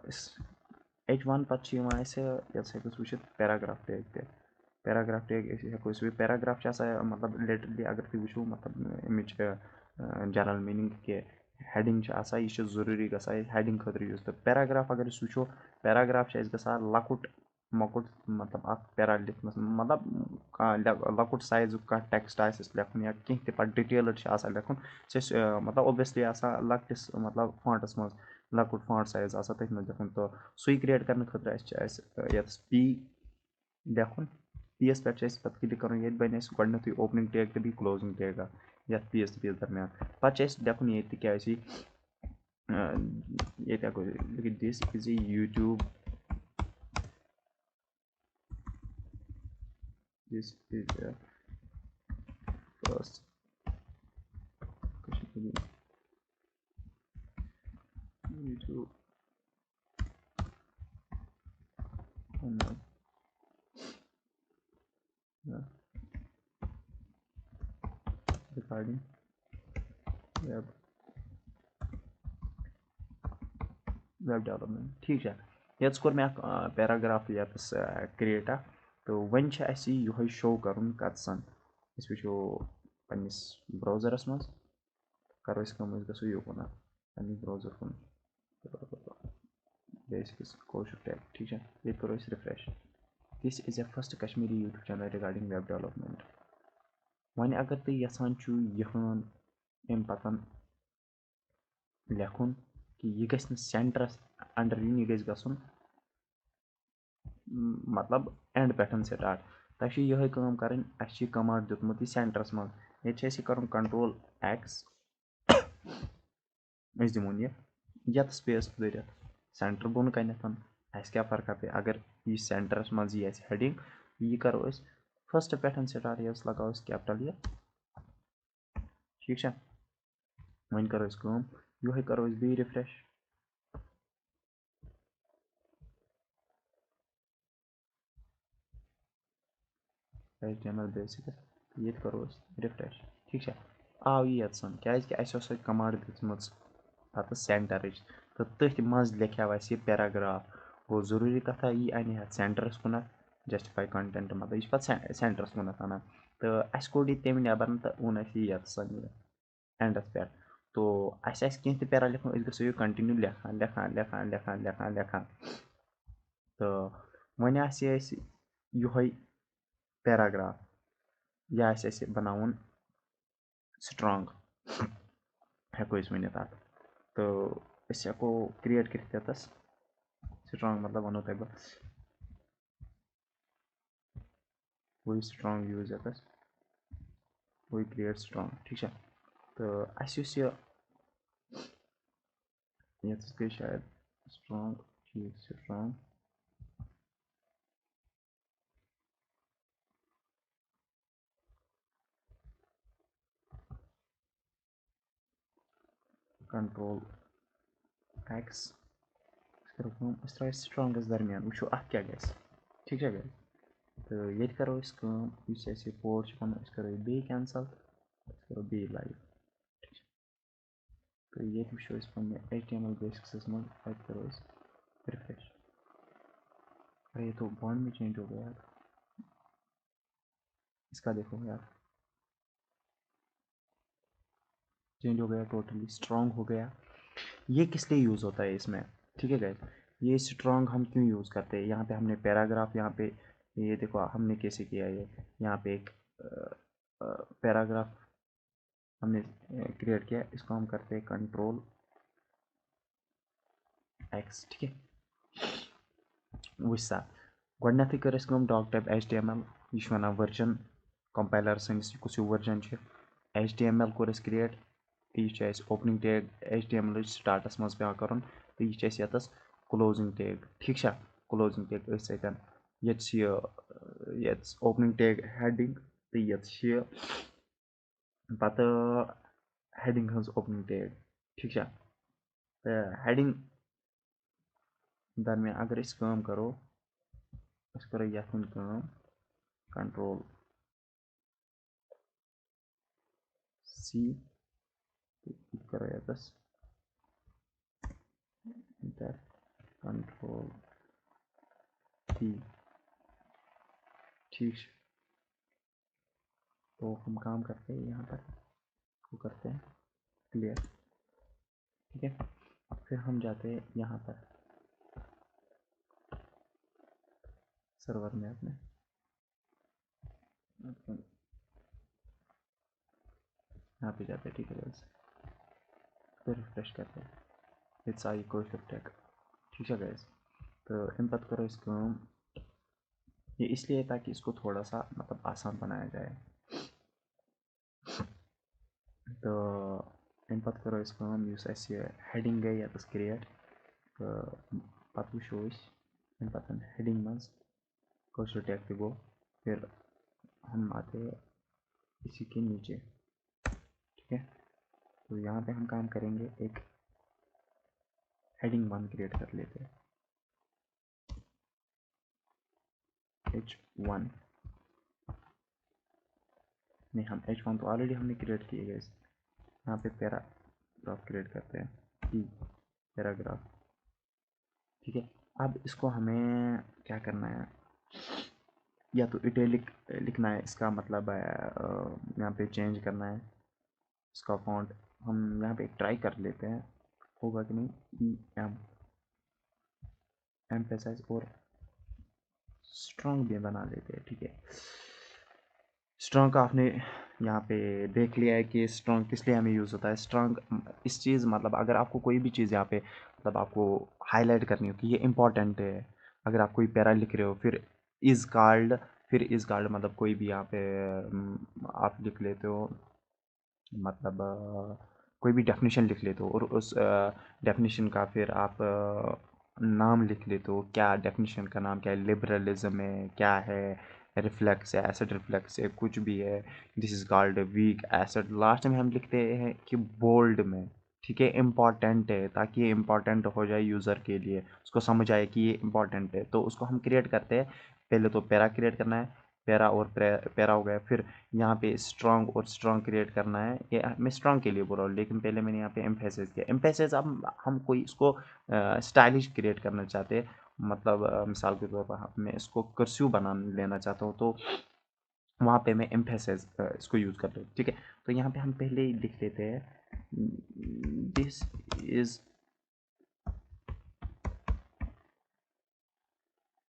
Speaker 1: इस H1 पत ऐसे पैराग्राफ टैग ते, पैराग्राफ टैग हेको पैराग्राफ मतलब लिटरली अगर तुम वो मतलब अमिच जनरल मीनिंग के हेडिंग यह जरूरी गसान हेडिंग खतर यूज, तो पैराग्राफ अगर वो पैराग्राफ गसान लकुट मकुट, मतलब पैरा लिखनस, मतलब लकुट साइज कह टेक्स्ट लिखुन या कह पे डिटेल्ड लिखुन, मतलब ओबियसली लकटिस मतलब फॉन्टस मज लकुट फॉन्ट साइज तथ मज लिखुन, तो सू क्रिएट करने खतर ये पी लिखुन, पी एस पे पे क्लिक कर, ये बन गोडनथ ओपनिंग टैग तो क्लोजिंग टैग ये पी एस दरमियान, पे लिखुन ये क्या ये this is A YouTube, this is the first YouTube channel, regarding web development, ठीक है। ये कोर मे पैराग्राफ ये क्रिएट, तो वन यह शो कर कतसन वो पन्निस ब्राउजरस मज करो गो युकुन पन्निस ब्राउजर कुन, बेसिक्स कोशुर टैग, ठीक है। ये करो refresh, this is A first Kashmiri YouTube channel regarding web development. One अगर तुम यसान यहान अम पतन लिखुन कि यह गि सेंटरस अंडर इन, यह गि मतलब एंड पे स्टार्ट, तुम यह कर कमांड दितमुत सेंटरस मज, ये कर कंट्रोल एक्स, दिमोन ये स्पेस दर सेंटर बोन कन, क्या फर्क पे अगर यह सेंटरस मज यह हेडिंग, यह करो फर्स्ट पे स्टार्ट, ये लगाओ कैपिटल ये, ठीक है। वन करो यह करो बी रिफ्रेश, HTML बेसिक, ये करो रिफ्रेश, ठीक है। आव ये क्या कमांड दिम पे सेंटर, तो तथ मज लिखा यह पैराग्राफ, गो जरूरी कथा यह अन सेंटरस कुन, जस्टिफाई कंटेंट मतलब यह पे सेंटरस कुन अना, तो अस कोड यह तम नबर तो ओन ये एंडस पे, तो कह पैरा लिखन गो यह कंटिन्यू लेखान लेखान लेखान लेखान लेखान लेखान, तो वन यह पैराग्राफ यह बनावन स्ट्रॉन्ग हेको वन अत, तो हेको क्रिएट कर स्ट्रॉन्ग, मतलब वनो तुम वही स्ट्रॉन्ग यूज यतस वही क्रिएट स्ट्रॉन्ग ठीक है तो अस ये गई शायद स्ट्रॉन्ग ठीक स्ट्रॉन्ग कंट्रोल एक्स स्ट्रॉन्गस दरमियान वो क्या गैस ठीक है गैस तो ये करो ये पोर्ट करो बे कैंसल करो बे लाइव तो ये वो HTML बेसिक्स में करो रिफ्रेश अरे ये तो बॉन्ड में चेंज हो गया यार इसका देखो यार चेंज हो गया टोटली स्ट्रॉन्ग हो गया ये किस लिए यूज़ होता है इसमें ठीक है गाइस ये स्ट्रॉन्ग हम क्यों यूज़ करते हैं यहाँ पे हमने पैराग्राफ यहाँ पे ये देखो हमने कैसे किया ये यहाँ पे एक पैराग्राफ हमने क्रिएट किया इसको हम करते हैं कंट्रोल एक्स ठीक है वो गडनेथी कर डॉक टाइप HTML यह वन वर्जन कंपाइलर सैनिस कुछ वर्जन HTML कोर क्रिएट तो यह ओपनिंग टैग HTML स्टार्टस मज पे कर तो यह यतस क्लोजिंग टैग ठीक है क्लोजिंग टैग ये ओपनिंग टैग हेडिंग तो ये पत हेडिंग हज ओपनिंग टैग ठीक है तो हेडिंग दरमियान अगर करो करो ये कंट्रोल C करो यतस इंटर कंट्रोल T ठीक है तो हम काम करते हैं यहाँ पर वो करते हैं क्लियर ठीक है फिर हम जाते हैं यहाँ पर सर्वर में अपने यहाँ पे जाते हैं ठीक है गाइस फिर रिफ्रेश करते हैं इट्स आई कोई टैग ठीक है गाइस तो इन पत करो इसको ये इसलिए ताकि इसको थोड़ा सा मतलब आसान बनाया जाए तो इन पत करो इसको हेडिंग गई या क्रिएट तो पत वो इन पत हेडिंग मज कोई टैग पे गो फिर हम आते इसी के नीचे ठीक है तो यहाँ पे हम काम करेंगे एक हेडिंग 1 क्रिएट कर लेते हैं H1 नहीं हम H1 तो ऑलरेडी हमने क्रिएट किए गए यहाँ पे पैराग्राफ क्रिएट करते हैं ई पैराग्राफ ठीक है अब इसको हमें क्या करना है या तो इटैलिक लिखना है इसका मतलब यहाँ पे चेंज करना है इसका फॉन्ट हम यहाँ पे ट्राई कर लेते हैं होगा कि नहीं एम्फेसाइज और स्ट्रॉन्ग भी बना लेते हैं ठीक है स्ट्रॉन्ग का आपने यहाँ पे देख लिया है कि स्ट्रॉन्ग किस लिए हमें यूज़ होता है स्ट्रॉन्ग इस चीज़ मतलब अगर आपको कोई भी चीज़ यहाँ पे मतलब आपको हाईलाइट करनी हो कि ये इम्पॉर्टेंट है अगर आप कोई पैरा लिख रहे हो फिर इज़ कार्ड मतलब कोई भी यहाँ पे आप लिख लेते हो मतलब कोई भी डेफिनेशन लिख लेते हो और उस डेफिनेशन का फिर आप नाम लिख लेते हो क्या डेफिनेशन का नाम क्या है लिबरलिज्म है क्या है रिफ्लेक्स है एसिड रिफ्लेक्स है कुछ भी है this is called weak acid last में हम लिखते हैं कि बोल्ड में ठीक है इम्पॉर्टेंट है ताकि ये इम्पॉर्टेंट हो जाए यूज़र के लिए उसको समझ आए कि ये इम्पॉर्टेंट है तो उसको हम क्रिएट करते हैं पहले तो पैरा क्रिएट करना है पैरा और पैरा हो गया फिर यहाँ पे स्ट्रॉन्ग और स्ट्रॉन्ग क्रिएट करना है ये मैं स्ट्रॉन्ग के लिए बोल रहा हूँ लेकिन पहले मैंने यहाँ पे एम्फेसिस किया एम्फेसिस अब हम कोई इसको स्टाइलिश क्रिएट करना चाहते हैं मतलब मिसाल के तौर पर मैं इसको कर्सिव बना लेना चाहता हूँ तो वहाँ पे मैं एम्फेसिस इसको यूज़ कर रहा हूँ ठीक है तो यहाँ पे हम पहले ही लिख लेते हैं दिस इज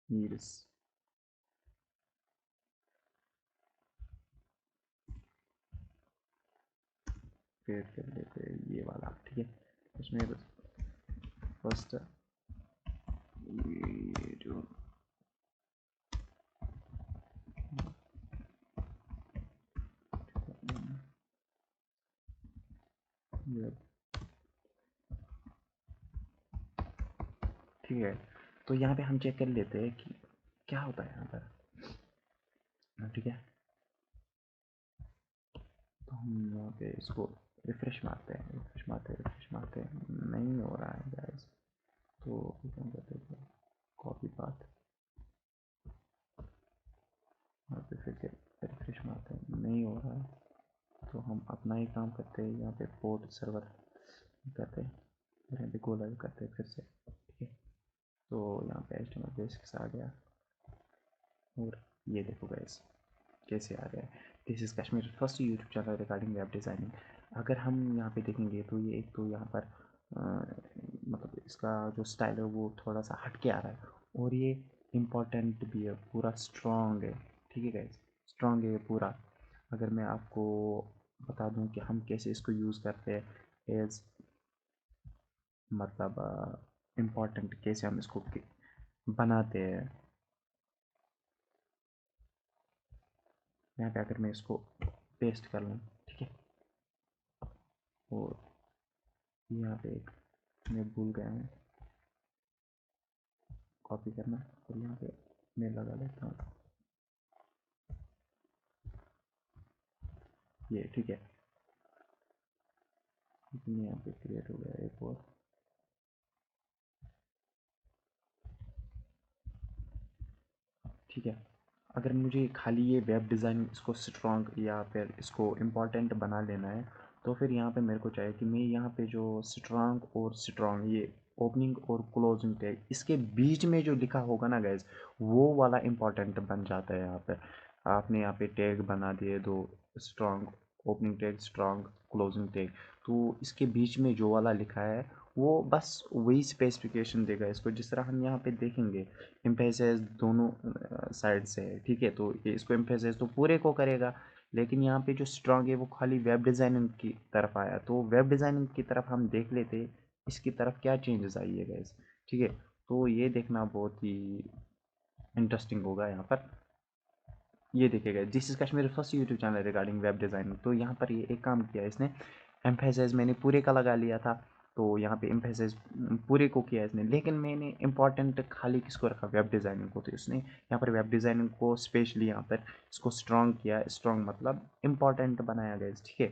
Speaker 1: नीड्स फिर कर लेते हैं ये वाला ठीक है उसमें फर्स्ट वीडियो ये ठीक है। तो यहाँ पे हम चेक कर लेते हैं कि क्या होता है यहाँ पर। ठीक है, तो हम यहाँ पे इसको रिफ्रेश मारते हैं, रिफ्रेश मारते हैं, नहीं हो रहा है गाइस। तो क्या करते हैं, कॉपी पाथ, यहाँ पे फिर से रिफ्रेश मारते हैं, नहीं हो रहा है। तो हम अपना ही काम करते हैं, यहाँ पे पोर्ट सर्वर करते हैं, फिर यहाँ पे गो लाइव करते हैं फिर से। ठीक है, तो यहाँ पे HTML बेसिक्स आ गया, और ये देखो गाइस कैसे आ रहा है। This is Kashmir first YouTube channel regarding web designing. अगर हम यहाँ पे देखेंगे तो ये एक तो यहाँ पर मतलब इसका जो स्टाइल है वो थोड़ा सा हट के आ रहा है, और ये इम्पोर्टेंट भी है, पूरा स्ट्रॉन्ग है। ठीक है गाइस, स्ट्रॉन्ग है पूरा। अगर मैं आपको बता दूं कि हम कैसे इसको यूज़ करते हैं एज मतलब इम्पोर्टेंट, कैसे हम इसको बनाते हैं। यहाँ पे अगर मैं इसको पेस्ट कर लूँ, ठीक है, और यहाँ पे एक मैं भूल गया हूँ कॉपी करना, और यहाँ पे मैं लगा लेता हूँ ये। ठीक है, यहाँ पे क्रिएट हो गया एक और। ठीक है, अगर मुझे खाली ये वेब डिज़ाइन इसको स्ट्रॉन्ग या फिर इसको इम्पोर्टेंट बना लेना है, तो फिर यहाँ पे मेरे को चाहिए कि मैं यहाँ पे जो स्ट्रॉन्ग और स्ट्रॉन्ग, ये ओपनिंग और क्लोजिंग टैग, इसके बीच में जो लिखा होगा ना गाइज, वो वाला इम्पोर्टेंट बन जाता है। यहाँ पे आपने यहाँ पे टैग बना दिए दो, strong opening tag, strong closing tag, तो इसके बीच में जो वाला लिखा है वो बस वही स्पेसिफिकेशन देगा इसको। जिस तरह हम यहाँ पे देखेंगे एम्फेसिस दोनों साइड से है, ठीक है, तो ये इसको एम्फेसिस तो पूरे को करेगा, लेकिन यहाँ पे जो स्ट्रॉन्ग है वो खाली वेब डिज़ाइनिंग की तरफ आया। तो वेब डिज़ाइनिंग की तरफ हम देख लेते इसकी तरफ क्या चेंजेस आई है गाइस। ठीक है, तो ये देखना बहुत ही इंटरेस्टिंग होगा यहाँ पर। ये देखिएगा, this is Kashmir first YouTube channel regarding web designing. तो यहाँ पर ये एक काम किया इसने, एम्फेसिस मैंने पूरे का लगा लिया था, तो यहाँ पे एम्फेसिस पूरे को किया इसने, लेकिन मैंने इंपॉर्टेंट खाली किसको रखा, वेब डिज़ाइनिंग को। तो इसने यहाँ पर वेब डिज़ाइनिंग को स्पेशली यहाँ पर इसको स्ट्रॉन्ग किया, स्ट्रॉन्ग मतलब इम्पॉर्टेंट बनाया गया। ठीक है,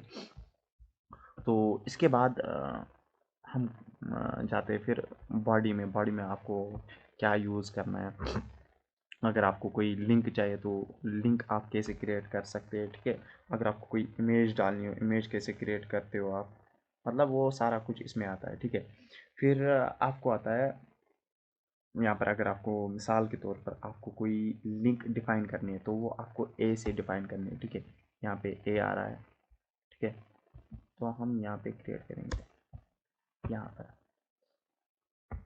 Speaker 1: तो इसके बाद हम जाते हैं फिर बॉडी में। बॉडी में आपको क्या यूज़ करना है, अगर आपको कोई लिंक चाहिए तो लिंक आप कैसे क्रिएट कर सकते हैं। ठीक है, अगर आपको कोई इमेज डालनी हो, इमेज कैसे क्रिएट करते हो आप, मतलब वो सारा कुछ इसमें आता है। ठीक है, फिर आपको आता है यहाँ पर, अगर आपको मिसाल के तौर पर आपको कोई लिंक डिफ़ाइन करनी है तो वो आपको ए से डिफ़ाइन करनी है। ठीक है, यहाँ पे ए आ रहा है। ठीक है, तो हम यहाँ पे क्रिएट करेंगे, यहाँ पर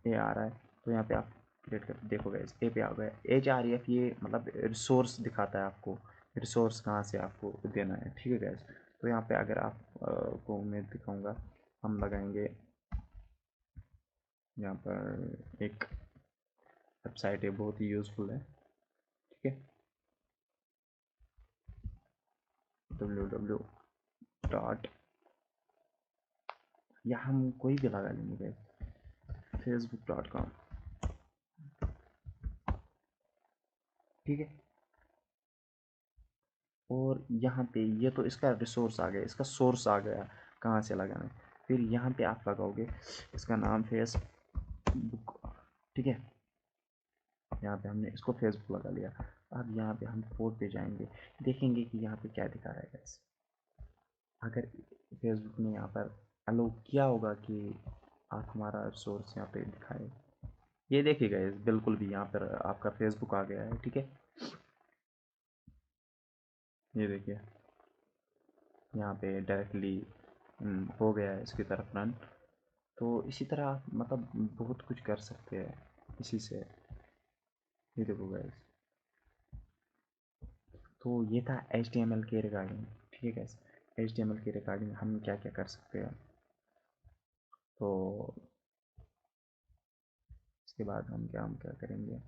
Speaker 1: ए आ रहा है, तो यहाँ पे आप क्रिएट कर देखो गाइस, ए पे आ गया। HREF ये मतलब रिसोर्स दिखाता है आपको, रिसोर्स कहाँ से आपको देना है। ठीक है गाइस, तो यहाँ पे अगर आप को मैं दिखाऊंगा, हम लगाएंगे यहाँ पर एक वेबसाइट है, बहुत ही यूज़फुल है। ठीक है, www. या हम कोई भी लगा लेंगे गाइस, facebook.com। ठीक है, और यहाँ पे ये तो इसका रिसोर्स आ गया, इसका सोर्स आ गया कहाँ से लगाना है। फिर यहाँ पे आप लगाओगे इसका नाम फेसबुक। ठीक है, यहाँ पे हमने इसको फेसबुक लगा लिया। अब यहाँ पे हम कोड पे जाएंगे, देखेंगे कि यहाँ पे क्या दिखा रहा है गाइस। अगर फेसबुक ने यहाँ पर अलो किया होगा कि आप हमारा सोर्स यहाँ पे दिखाए, ये देखिए गाइस, बिल्कुल भी यहाँ पर आपका फेसबुक आ गया है। ठीक है, ये देखिए यहाँ पे डायरेक्टली हो गया है इसकी तरफ रन। तो इसी तरह आप मतलब बहुत कुछ कर सकते हैं इसी से। ये देखो गाइस, तो ये था HTML के रिगार्डिंग। ठीक है गाइस, HTML के रिगार्डिंग हम क्या क्या कर सकते हैं। तो इसके बाद हम क्या करेंगे,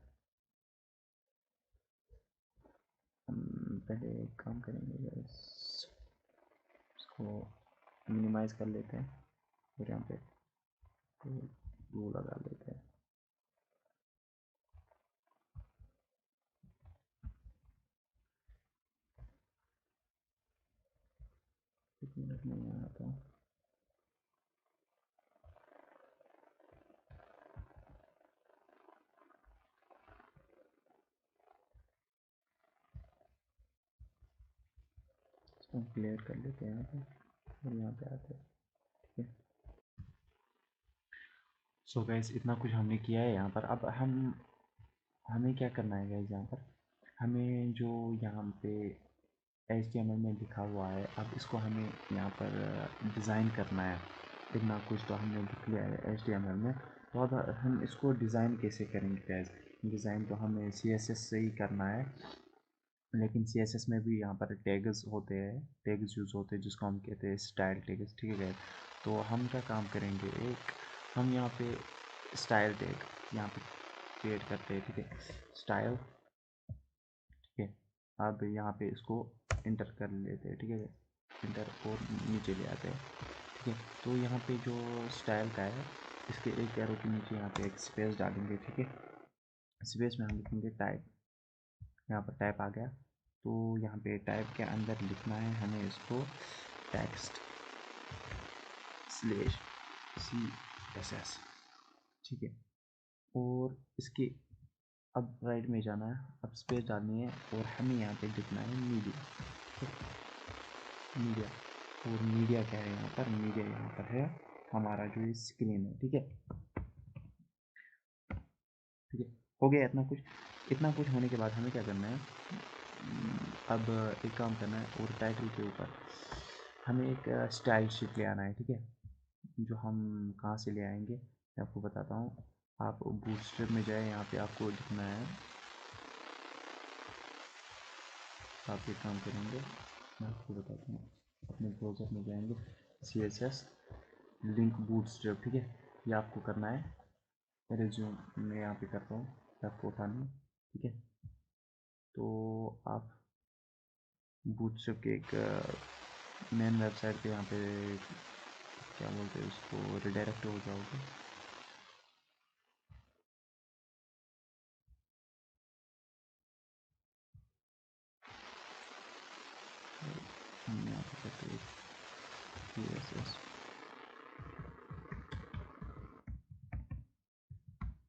Speaker 1: हम पहले एक काम करेंगे गाइस, इसको मिनिमाइज़ कर लेते हैं। और यहाँ पे वो लगा लेते हैं। एक मिनट में यहाँ आता हूँ। इसको क्लियर कर लेते हैं यहाँ पे और यहाँ पे आते हैं। ठीक है, सो गैस इतना कुछ हमने किया है यहाँ पर। अब हमें क्या करना है गैस, यहाँ पर हमें जो यहाँ पे HTML में लिखा हुआ है, अब इसको हमें यहाँ पर डिज़ाइन करना है। इतना कुछ तो हमने लिख लिया है HTML में, तो अब हम इसको डिज़ाइन कैसे करेंगे गैस। डिज़ाइन तो हमें CSS से ही करना है, लेकिन CSS में भी यहाँ पर टैग्स होते हैं, टैग्स यूज़ होते हैं जिसको हम कहते हैं स्टाइल टैग्स। ठीक है, तो हम क्या काम करेंगे, एक हम यहाँ पे स्टाइल टैग यहाँ पे क्रिएट करते हैं। ठीक है, स्टाइल। ठीक है, अब यहाँ पे इसको इंटर कर लेते हैं। ठीक है, इंटर और नीचे ले आते हैं। ठीक है, तो यहाँ पे जो स्टाइल का है, इसके एक एरो के नीचे यहाँ पे एक स्पेस डालेंगे। ठीक है, स्पेस में हम लिखेंगे टाइप। यहाँ पर टाइप आ गया, तो यहाँ पे टाइप के अंदर लिखना है हमें इसको टेक्स्ट स्लेश CSS। ठीक है, और इसके अब राइट में जाना है, अब स्पेस डालनी है और हमें यहाँ पे लिखना है मीडिया। मीडिया, और मीडिया क्या है यहाँ पर, मीडिया यहाँ पर है हमारा जो ये स्क्रीन है। ठीक है, ठीक है, हो गया इतना कुछ। इतना कुछ होने के बाद हमें क्या करना है, अब एक काम करना है, और टाइटल के ऊपर हमें एक स्टाइल शीट ले आना है। ठीक है, जो हम कहाँ से ले आएंगे मैं आपको बताता हूँ। आप बूटस्ट्रैप में जाए, यहाँ पे आपको लिखना है, आप ये काम करेंगे, मैं आपको बताता हूँ। अपने ब्राउज़र में जाएंगे, CSS लिंक बूटस्ट्रैप। ठीक है, ये आपको करना है। रिज्यूम मैं यहाँ पे करता हूँ, आपको उठाना है। ठीक है, तो आप बूटस्ट्रैप के एक मेन वेबसाइट पे यहाँ पे क्या बोलते हैं उसको, रिडायरेक्ट हो जाओगे। हम यहाँ पे करते हैं CSS।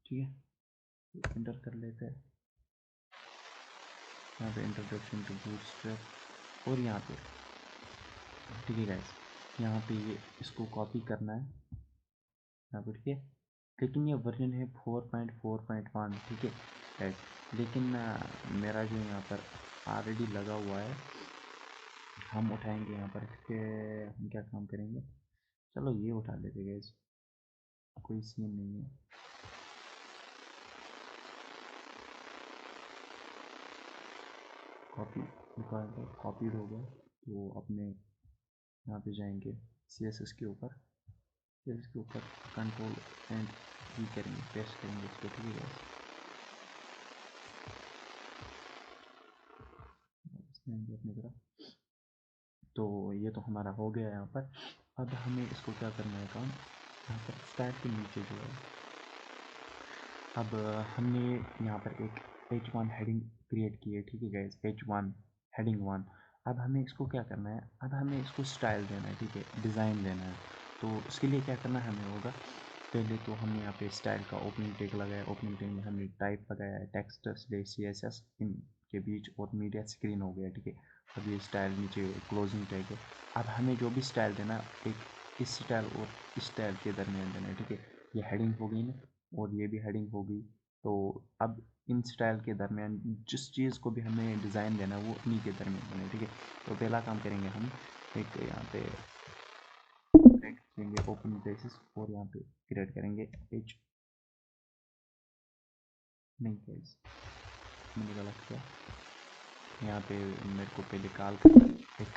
Speaker 1: ठीक है, इंटर कर लेते हैं यहाँ पे, इंट्रोडक्शन टू बूटस्ट्रैप, और यहाँ पे ठीक है गाइस, यहाँ पे ये इसको कॉपी करना है यहाँ पे। ठीक है, लेकिन ये वर्जन है 4.4.1। ठीक है गाइस, लेकिन मेरा जो यहाँ पर ऑलरेडी लगा हुआ है, हम उठाएंगे यहाँ पर। ठीक है, हम क्या काम करेंगे, चलो ये उठा लेते गाइस, कोई सीन नहीं है। कॉपी कॉपी हो गया, तो अपने यहाँ पे जाएंगे CSS के ऊपर, CSS के ऊपर कंट्रोल एंड V करेंगे, पेस्ट करेंगे इसको। ठीक है गाइस, अपनी तरफ, तो ये तो हमारा हो गया यहाँ पर। अब हमें इसको क्या करना है काम, यहाँ पर स्टार्ट के नीचे जो है, अब हमने यहाँ पर एक H1 हेडिंग क्रिएट की है। ठीक है गाइस, H1 हेडिंग 1। अब हमें इसको क्या करना है, अब हमें इसको स्टाइल देना है। ठीक है, डिज़ाइन देना है, तो उसके लिए क्या करना हमें होगा, पहले तो हमने यहाँ पे स्टाइल का ओपनिंग टैग लगाया, ओपनिंग टैग में हमने टाइप लगाया है टेक्स्ट स्लेश CSS इनके बीच, और मीडिया स्क्रीन हो गया। ठीक है, अब ये स्टाइल नीचे क्लोजिंग टैग है। अब हमें जो भी स्टाइल देना, एक इस स्टाइल और इस स्टाइल के दरमियान देना है। ठीक है, ये हेडिंग हो गई ना, और ये भी हेडिंग हो गई, तो अब इन स्टाइल के दरमियान जिस चीज़ को भी हमें डिज़ाइन देना है वो इन्हीं के दरमियान देना है। ठीक है, तो पहला काम करेंगे हम, एक यहाँ पे देंगे ओपन ब्रेसेस, और यहाँ पे क्रिएट करेंगे H, नहीं गाइस मैंने गलत किया, यहाँ पे मेरे को पहले कॉल करना है एक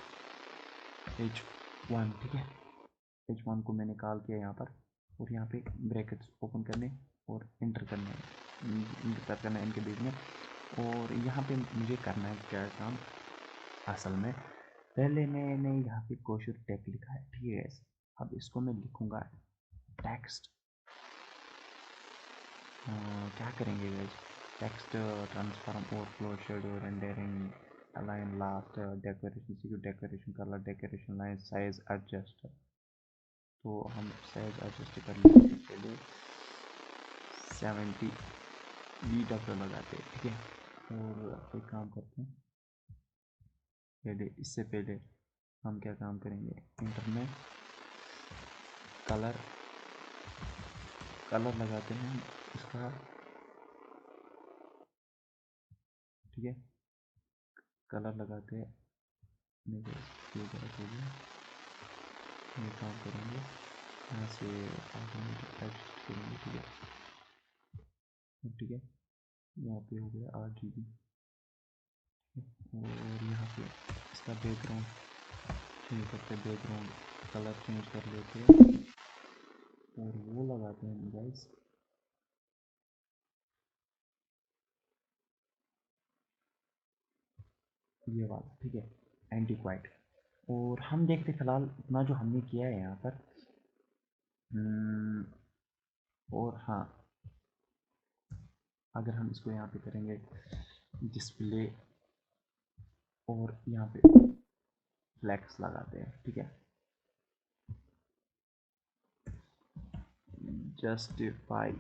Speaker 1: H1। ठीक है, H1 को मैंने कॉल किया यहाँ पर, और यहाँ पे ब्रैकेट्स ओपन करने और इंटर करना है इनके बीच में। और यहाँ पे मुझे करना है क्या काम, असल में पहले मैंने यहाँ पे कोशर टैग लिखा है। ठीक है, अब इसको मैं लिखूँगा टेक्स्ट। क्या करेंगे guys, text transform overflow shadow rendering align last decoration CQ decoration colour decoration line size adjust. तो हम साइज एडजस्ट कर लेंगे पहले 70 DW लगाते हैं, ठीक है। और एक काम करते हैं, पहले इससे पहले हम क्या काम करेंगे, इंटरनेट कलर कलर लगाते हैं इसका, ठीक है। कलर लगाते हैं, नहीं ये गलत हो गया, ये काम करेंगे यहाँ से ऑटोमेटिक एडजस्ट करेंगे, ठीक है। ठीक है, यहाँ पे हो गया 8 GB। और यहाँ पे इसका बैकग्राउंड चेंज करते हैं, बैकग्राउंड कलर चेंज कर लेते हैं और वो लगाते हैं गाइस ये वाला, ठीक है, एंटी वाइट। और हम देखते फिलहाल इतना जो हमने किया है यहाँ पर। और हाँ, अगर हम इसको यहाँ पे करेंगे डिस्प्ले और यहाँ पे फ्लैक्स लगाते हैं, ठीक है। जस्टिफाई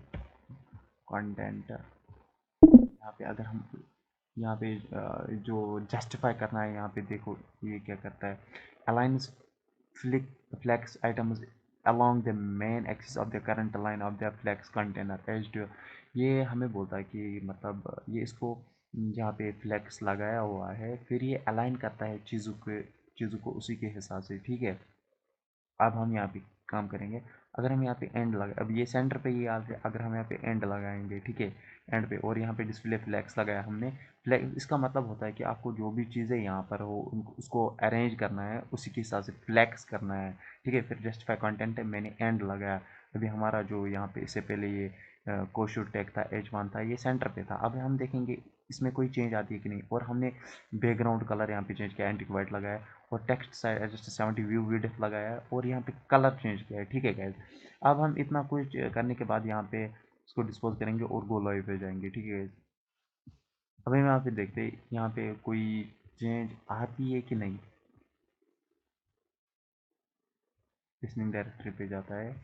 Speaker 1: कंटेंट, यहाँ पे अगर हम यहाँ पे जो जस्टिफाई करना है, यहाँ पे देखो ये क्या करता है, align flex items along the main axis of the current line of the flex container edged। ये हमें बोलता है कि मतलब ये इसको जहाँ पे फ्लेक्स लगाया हुआ है फिर ये अलाइन करता है चीज़ों को उसी के हिसाब से, ठीक है। अब हम यहाँ पे काम करेंगे, अगर हम यहाँ पे एंड लगा, अब ये सेंटर पे ये आ गया, अगर हम यहाँ पे एंड लगाएंगे, ठीक है, एंड पे, और यहाँ पे डिस्प्ले फ्लैक्स लगाया हमने। फ्लैक्स इसका मतलब होता है कि आपको जो भी चीज़ें यहाँ पर हो उनको उसको अरेंज करना है, उसी के हिसाब से फ्लैक्स करना है, ठीक है। फिर जस्टिफाई कंटेंट है, मैंने एंड लगाया। अभी हमारा जो यहाँ पे इससे पहले ये कोशूट टैग था, H1 था, ये सेंटर पे था। अब हम देखेंगे इसमें कोई चेंज आती है कि नहीं। और हमने बैकग्राउंड कलर यहाँ पे चेंज किया, एंटिक वाइट लगाया, और text size adjust 70 view width लगाया है, और यहाँ पे कलर चेंज किया है, ठीक है गाइस। अब हम इतना कुछ करने के बाद यहाँ पे इसको डिस्पोज करेंगे और गो लाइव पे जाएंगे, ठीक है गाइस। अभी हम यहाँ पे देखते हैं यहाँ पे कोई चेंज आती है कि नहीं। लिसनिंग डायरेक्टरी पे जाता है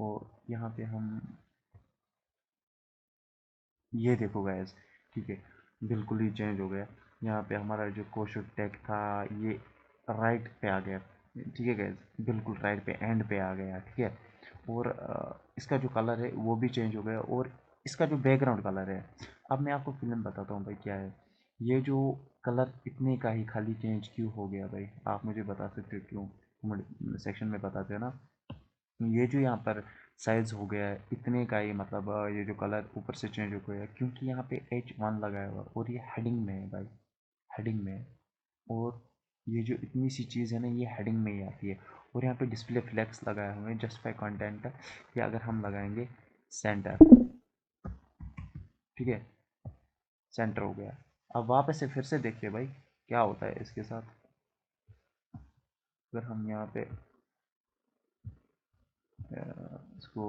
Speaker 1: और यहाँ पे हम ये देखो गाइस, ठीक है, बिल्कुल ही चेंज हो गया। यहाँ पे हमारा जो कोशो टैग था ये राइट पे आ गया, ठीक है गाइस, बिल्कुल राइट पे एंड पे आ गया, ठीक है। और इसका जो कलर है वो भी चेंज हो गया, और इसका जो बैकग्राउंड कलर है, अब मैं आपको फिल्म बताता हूँ भाई क्या है। ये जो कलर इतने का ही खाली चेंज क्यों हो गया भाई, आप मुझे बता सकते हो क्यों, कमेंट सेक्शन में बताते हो ना। ये जो यहाँ पर साइज हो गया है इतने का ही, मतलब ये जो कलर ऊपर से चेंज हो गया है क्योंकि यहाँ पे H1 लगाया हुआ है और ये हेडिंग में है भाई, हेडिंग में है। और ये जो इतनी सी चीज़ है ना ये हेडिंग में ही आती है। और यहाँ पे डिस्प्ले फ्लेक्स लगाया हुआ है, जस्टिफाई कंटेंट, या अगर हम लगाएंगे सेंटर, ठीक है, सेंटर हो गया। अब वापस से फिर से देखिए भाई क्या होता है इसके साथ। अगर हम यहाँ पे इसको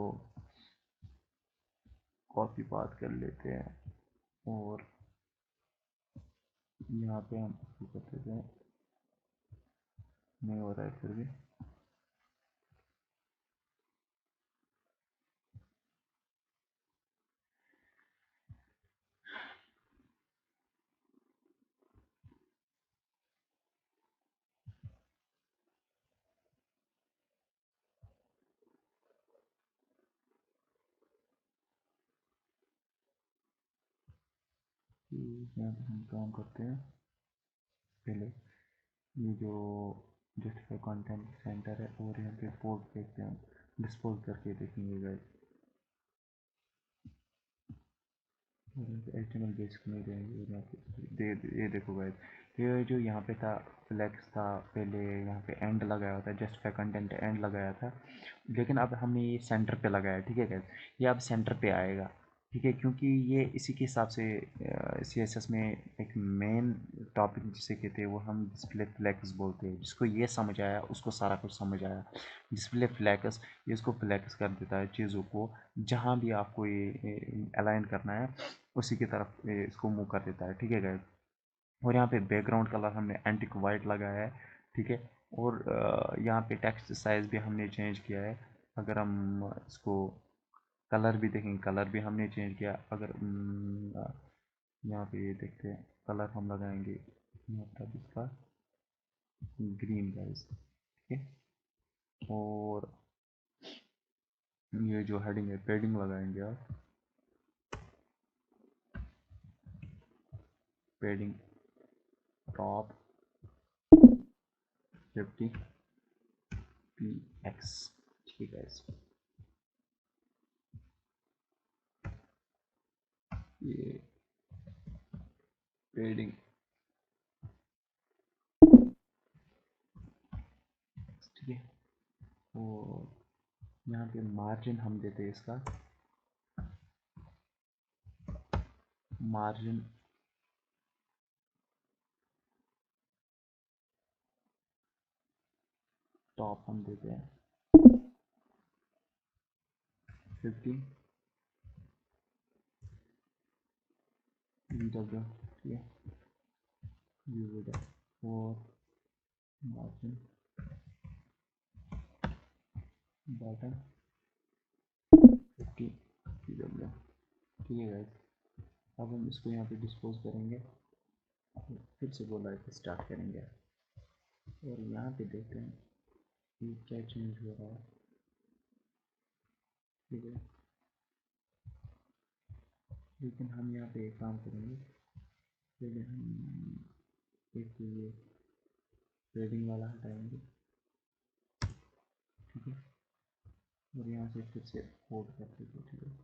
Speaker 1: कॉपी पाथ कर लेते हैं और यहाँ पे हम इसको कर देते हैं, नहीं हो रहा है फिर भी। यहाँ पे हम काम करते हैं, पहले ये जो जस्टिफाई कंटेंट सेंटर है और यहाँ पे पोर्ट देखते हैं, डिस्पोज करके देखेंगे गाइस। और यहाँ पे HTML बेसिक में जाएंगे और यहाँ पे ये देखो गाइस, ये जो यहाँ पे था फ्लेक्स था पहले, यहाँ पे एंड लगाया हुआ था, जस्टिफाई कंटेंट एंड लगाया था, लेकिन अब हमने ये सेंटर पे लगाया, ठीक है गाइस। ये अब सेंटर पे आएगा, ठीक है, क्योंकि ये इसी के हिसाब से CSS में एक मेन टॉपिक जिसे कहते हैं वो हम डिस्प्ले फ्लैग्स बोलते हैं। जिसको ये समझ आया उसको सारा कुछ समझ आया। डिस्प्ले फ्लैग्स ये इसको फ्लैग्स कर देता है चीज़ों को, जहाँ भी आपको ये अलाइन करना है उसी की तरफ इसको मूव कर देता है। ठीक है गाइस, और यहाँ पे बैकग्राउंड कलर हमने एंटिक वाइट लगाया है। ठीक है, और यहाँ पे टेक्स्ट साइज़ भी हमने चेंज किया है। अगर हम इसको कलर भी देखेंगे, कलर भी हमने चेंज किया। अगर यहाँ पे ये देखते हैं, कलर हम लगाएंगे मतलब इसका ग्रीन गाइस। ठीक है, और ये जो हेडिंग है पेडिंग लगाएंगे आप, पेडिंग टॉप 50 px। ठीक है गाइस, ये पेडिंग, ठीक है। और यहाँ पे मार्जिन हम देते हैं इसका मार्जिन टॉप हम देते हैं 50 VW। ठीक है, और मार्जिन बॉटम 50 VW। ठीक है गाइस, अब हम इसको यहाँ पे डिस्पोज करेंगे, फिर से वो लाइफ स्टार्ट करेंगे और यहाँ पे देखते हैं कि क्या चेंज हो रहा है। ठीक है, लेकिन हम यहाँ पे एक काम करेंगे, पहले हम एक ये ट्रेडिंग वाला हटाएंगे। ठीक है, और यहाँ से फिर से कोड कर देंगे। ठीक है,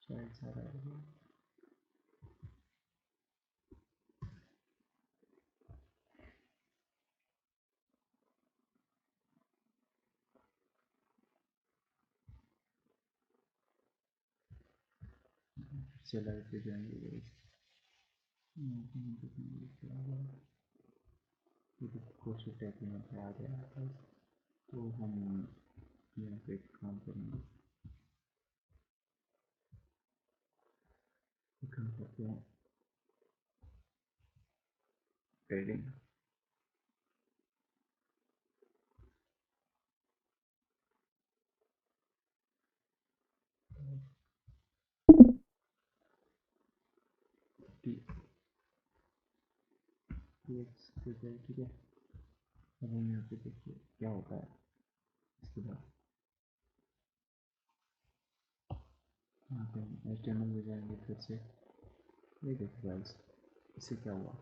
Speaker 1: शायद सारा है। से लाइट पे जाएंगे गाइस, यहाँ पे हम देखेंगे क्या हुआ। ये कोशिश टाइप यहाँ पे आ गया है, तो हम यहाँ पे काम करेंगे, काम करते हैं ट्रेडिंग। ठीक है, अब हम यहाँ पे देखिए क्या होता है। इसके बाद यहाँ पे हम HTML में जाएंगे फिर से। ये देखो गाइस, इससे क्या हुआ,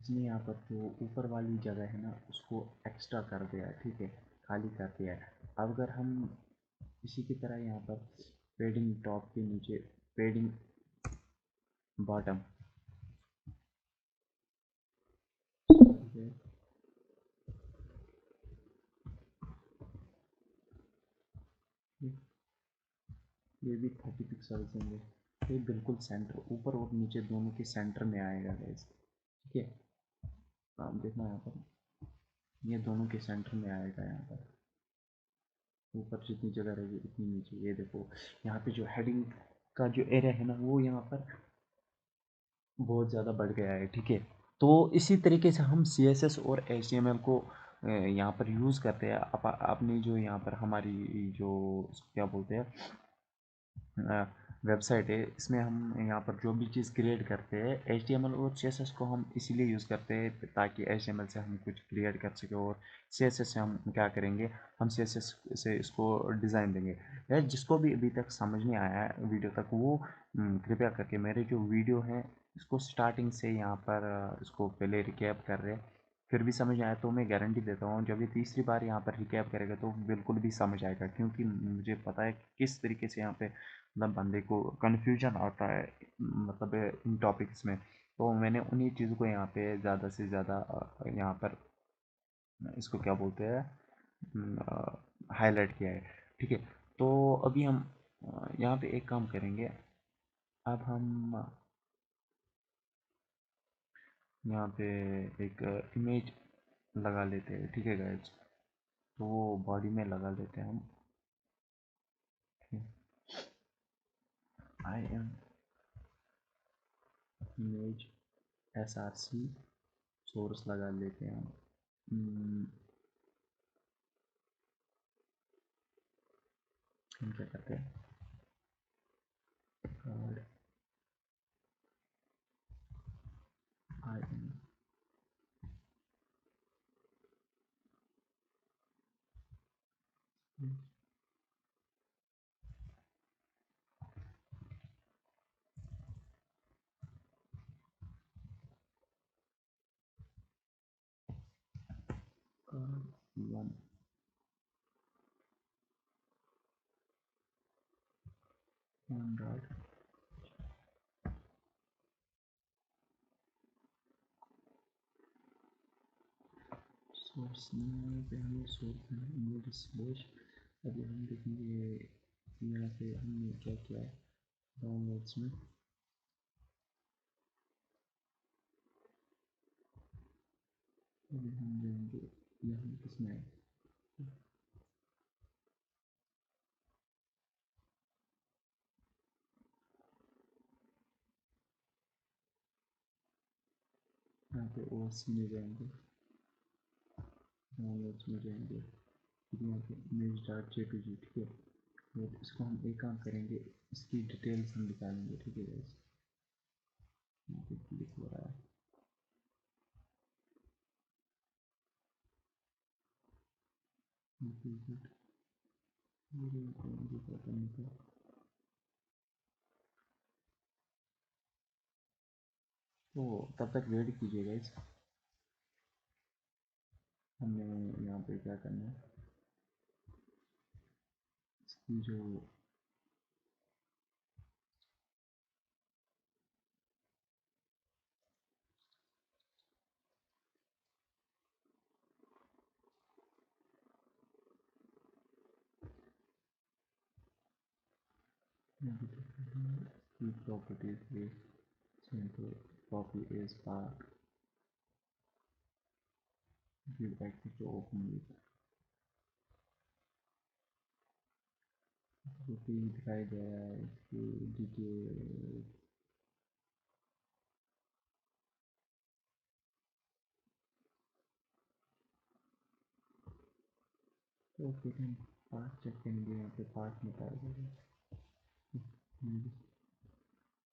Speaker 1: इसने यहाँ पर जो ऊपर वाली जगह है ना उसको एक्स्ट्रा कर दिया है। ठीक है, खाली कर दिया है। अब अगर हम इसी की तरह यहाँ पर पेडिंग टॉप के नीचे पेडिंग बॉटम, ये भी 30 पिक्सल देंगे। ये बिल्कुल सेंटर, ऊपर और नीचे दोनों के सेंटर में आएगा गाइस। ठीक है, आप देखना यहाँ पर ये दोनों के सेंटर में आएगा। यहाँ पर ऊपर जितनी जगह रहेगी उतनी नीचे। ये देखो यहाँ पे जो हेडिंग का जो एरिया है ना वो यहाँ पर बहुत ज़्यादा बढ़ गया है। ठीक है, तो इसी तरीके से हम CSS और HTML को यहाँ पर यूज़ करते हैं। अपनी जो यहाँ पर हमारी जो क्या बोलते हैं वेबसाइट है, इसमें हम यहाँ पर जो भी चीज़ क्रिएट करते हैं HTML और CSS को हम इसीलिए यूज़ करते हैं ताकि HTML से हम कुछ क्रिएट कर सकें और CSS से हम क्या करेंगे, हम CSS से इसको डिज़ाइन देंगे। यार जिसको भी अभी तक समझ नहीं आया है वीडियो तक, वो कृपया करके मेरे जो वीडियो हैं इसको स्टार्टिंग से यहाँ पर इसको पहले रिकैप कर रहे हैं। फिर भी समझ आया तो मैं गारंटी देता हूँ जब ये तीसरी बार यहाँ पर रिकैप करेगा तो बिल्कुल भी समझ आएगा, क्योंकि मुझे पता है कि किस तरीके से यहाँ पे मतलब बंदे को कन्फ्यूजन आता है मतलब इन टॉपिक्स में। तो मैंने उन्हीं चीज़ों को यहाँ पे ज़्यादा से ज़्यादा यहाँ पर इसको क्या बोलते हैं, हाईलाइट किया है। ठीक है, तो अभी हम यहाँ पे एक काम करेंगे। अब हम यहाँ पे एक इमेज लगा लेते हैं। ठीक है गाइज, तो वो बॉडी में लगा लेते हैं हम। I am image SRC source लगा लेते हैं हम। हम क्या करते हैं, I am one dot source में पे हमें सोर्स है इमेज स्लैश। अभी हम देखेंगे यहाँ पे हमने क्या किया है डाउनलोड्स में। अभी हम जाएंगे यहाँ किसमें, यहाँ पे OS में जाएंगे, डाउनलोड्स में जाएंगे, फिर यहाँ पे इमेज डॉट JPG। ठीक है, तो इसको हम एक काम करेंगे, इसकी डिटेल्स हम निकालेंगे। ठीक है गाइस, यहाँ पे क्लिक हो रहा है। तो तब तक वेट कीजिए गाइस, हमने यहाँ पे क्या करना है, इसकी जो properties centre copy is part give access to open with जो कि दिखाई दे रहा है इसकी डिटेल। तो फिर हम पार्ट चेक करेंगे, यहाँ पे पार्ट में पाएगा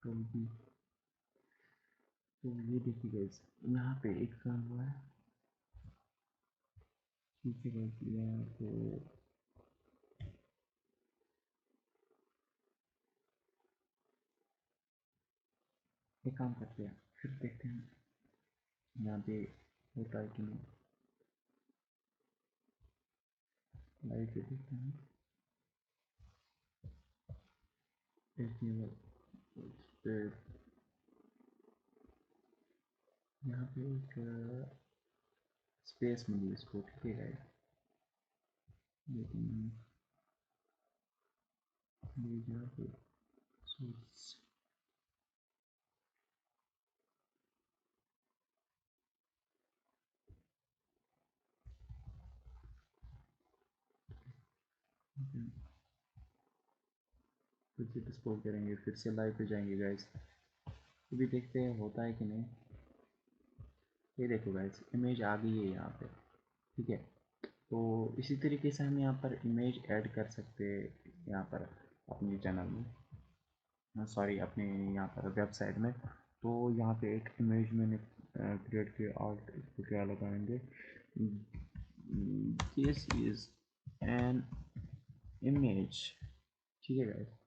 Speaker 1: तो भी। तो ये देखिए गाइस, यहाँ पे एक काम हुआ है। ठीक है गाइस, यहाँ पे एक काम करते हैं, फिर देखते हैं यहाँ पे होता है कि नहीं। लाइव पे देखते हैं HTML पे, यहाँ पे एक स्पेस मिली इसको। ठीक है गाइस, लेकिन ये यहाँ पे सोर्स फिर से डिस्पोज करेंगे, फिर से लाइव पे जाएंगे गाइस, अभी देखते हैं होता है कि नहीं। ये देखो गाइस, इमेज आ गई है यहाँ पे। ठीक है, तो इसी तरीके से हम यहाँ पर इमेज ऐड कर सकते हैं यहाँ पर अपने चैनल में, सॉरी अपने यहाँ पर वेबसाइट में। तो यहाँ पे एक इमेज मैंने क्रिएट किया, और इसको क्या लगाएंगे, दिस इज एन इमेज। ठीक है guys,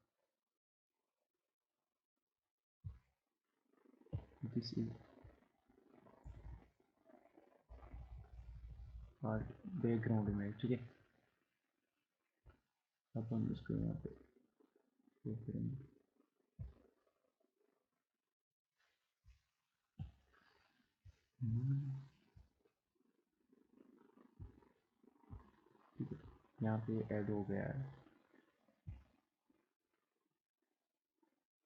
Speaker 1: this is background image. ठीक है, अब हम इसको यहाँ पे सेव करेंगे। ठीक है, यहाँ पे ऐड हो गया है,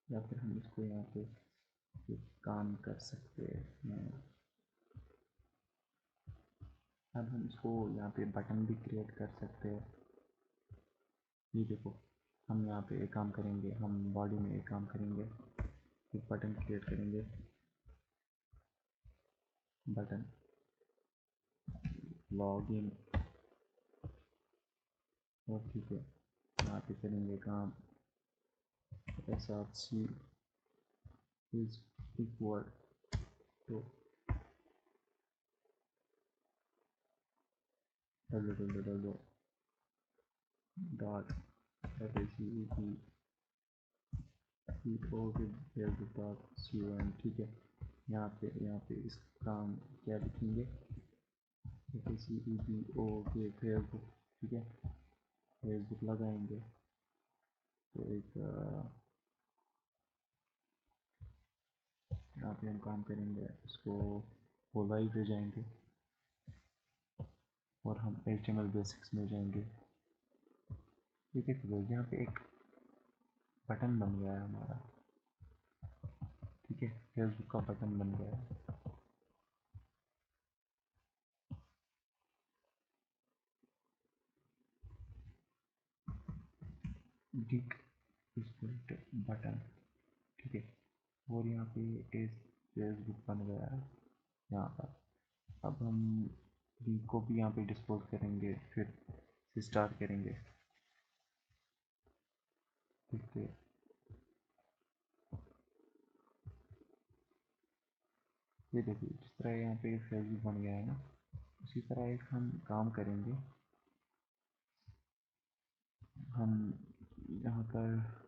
Speaker 1: या फिर हम इसको यहाँ पे एक काम कर सकते हैं। अब हम इसको यहाँ पे बटन भी क्रिएट कर सकते हैं। ये देखो, हम यहाँ पे एक काम करेंगे, हम बॉडी में एक काम करेंगे, एक बटन क्रिएट करेंगे, बटन लॉग इन। और ठीक है, यहाँ पे करेंगे काम SRC is equal to www dot facebook.com। ठीक है, यहाँ पे इस काम क्या लिखेंगे, के फेसबुक। ठीक है, फेसबुक लगाएंगे, तो एक यहाँ पे हम काम करेंगे, इसको लाइव पे जाएंगे और हम HTML बेसिक्स में जाएंगे। ठीक है, तो यहाँ पे एक बटन बन गया है हमारा। ठीक है, फेसबुक का बटन बन गया है। Dick button. ठीक है, और यहाँ पे एक फेसबुक बन गया है यहाँ पर। अब हम लिंक को भी यहाँ पे डिस्पोज करेंगे, फिर से स्टार्ट करेंगे। ठीक है, ये देखिए जिस तरह यहाँ पे फेसबुक बन गया है ना, उसी तरह एक हम काम करेंगे। हम यहाँ पर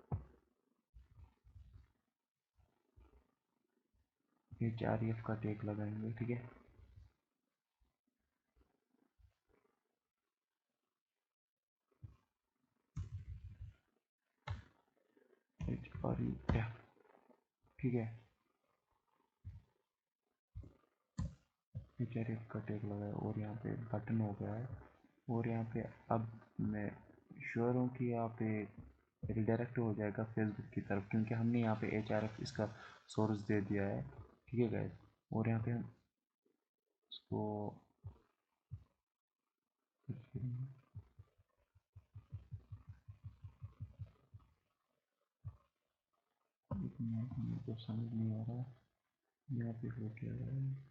Speaker 1: HREF का टैग लगाएंगे। ठीक है, HREF। ठीक है, HREF का टैग लगाया और यहाँ पे बटन हो गया है। और यहाँ पे अब मैं श्योर हूँ कि यहाँ पे रिडायरेक्ट हो जाएगा फेसबुक की तरफ, क्योंकि हमने यहाँ पे HRF इसका सोर्स दे दिया है। ठीक है गाइस, और यहाँ पे हम इसको मेरे को समझ नहीं आ रहा यहाँ पे हो क्या रहा है।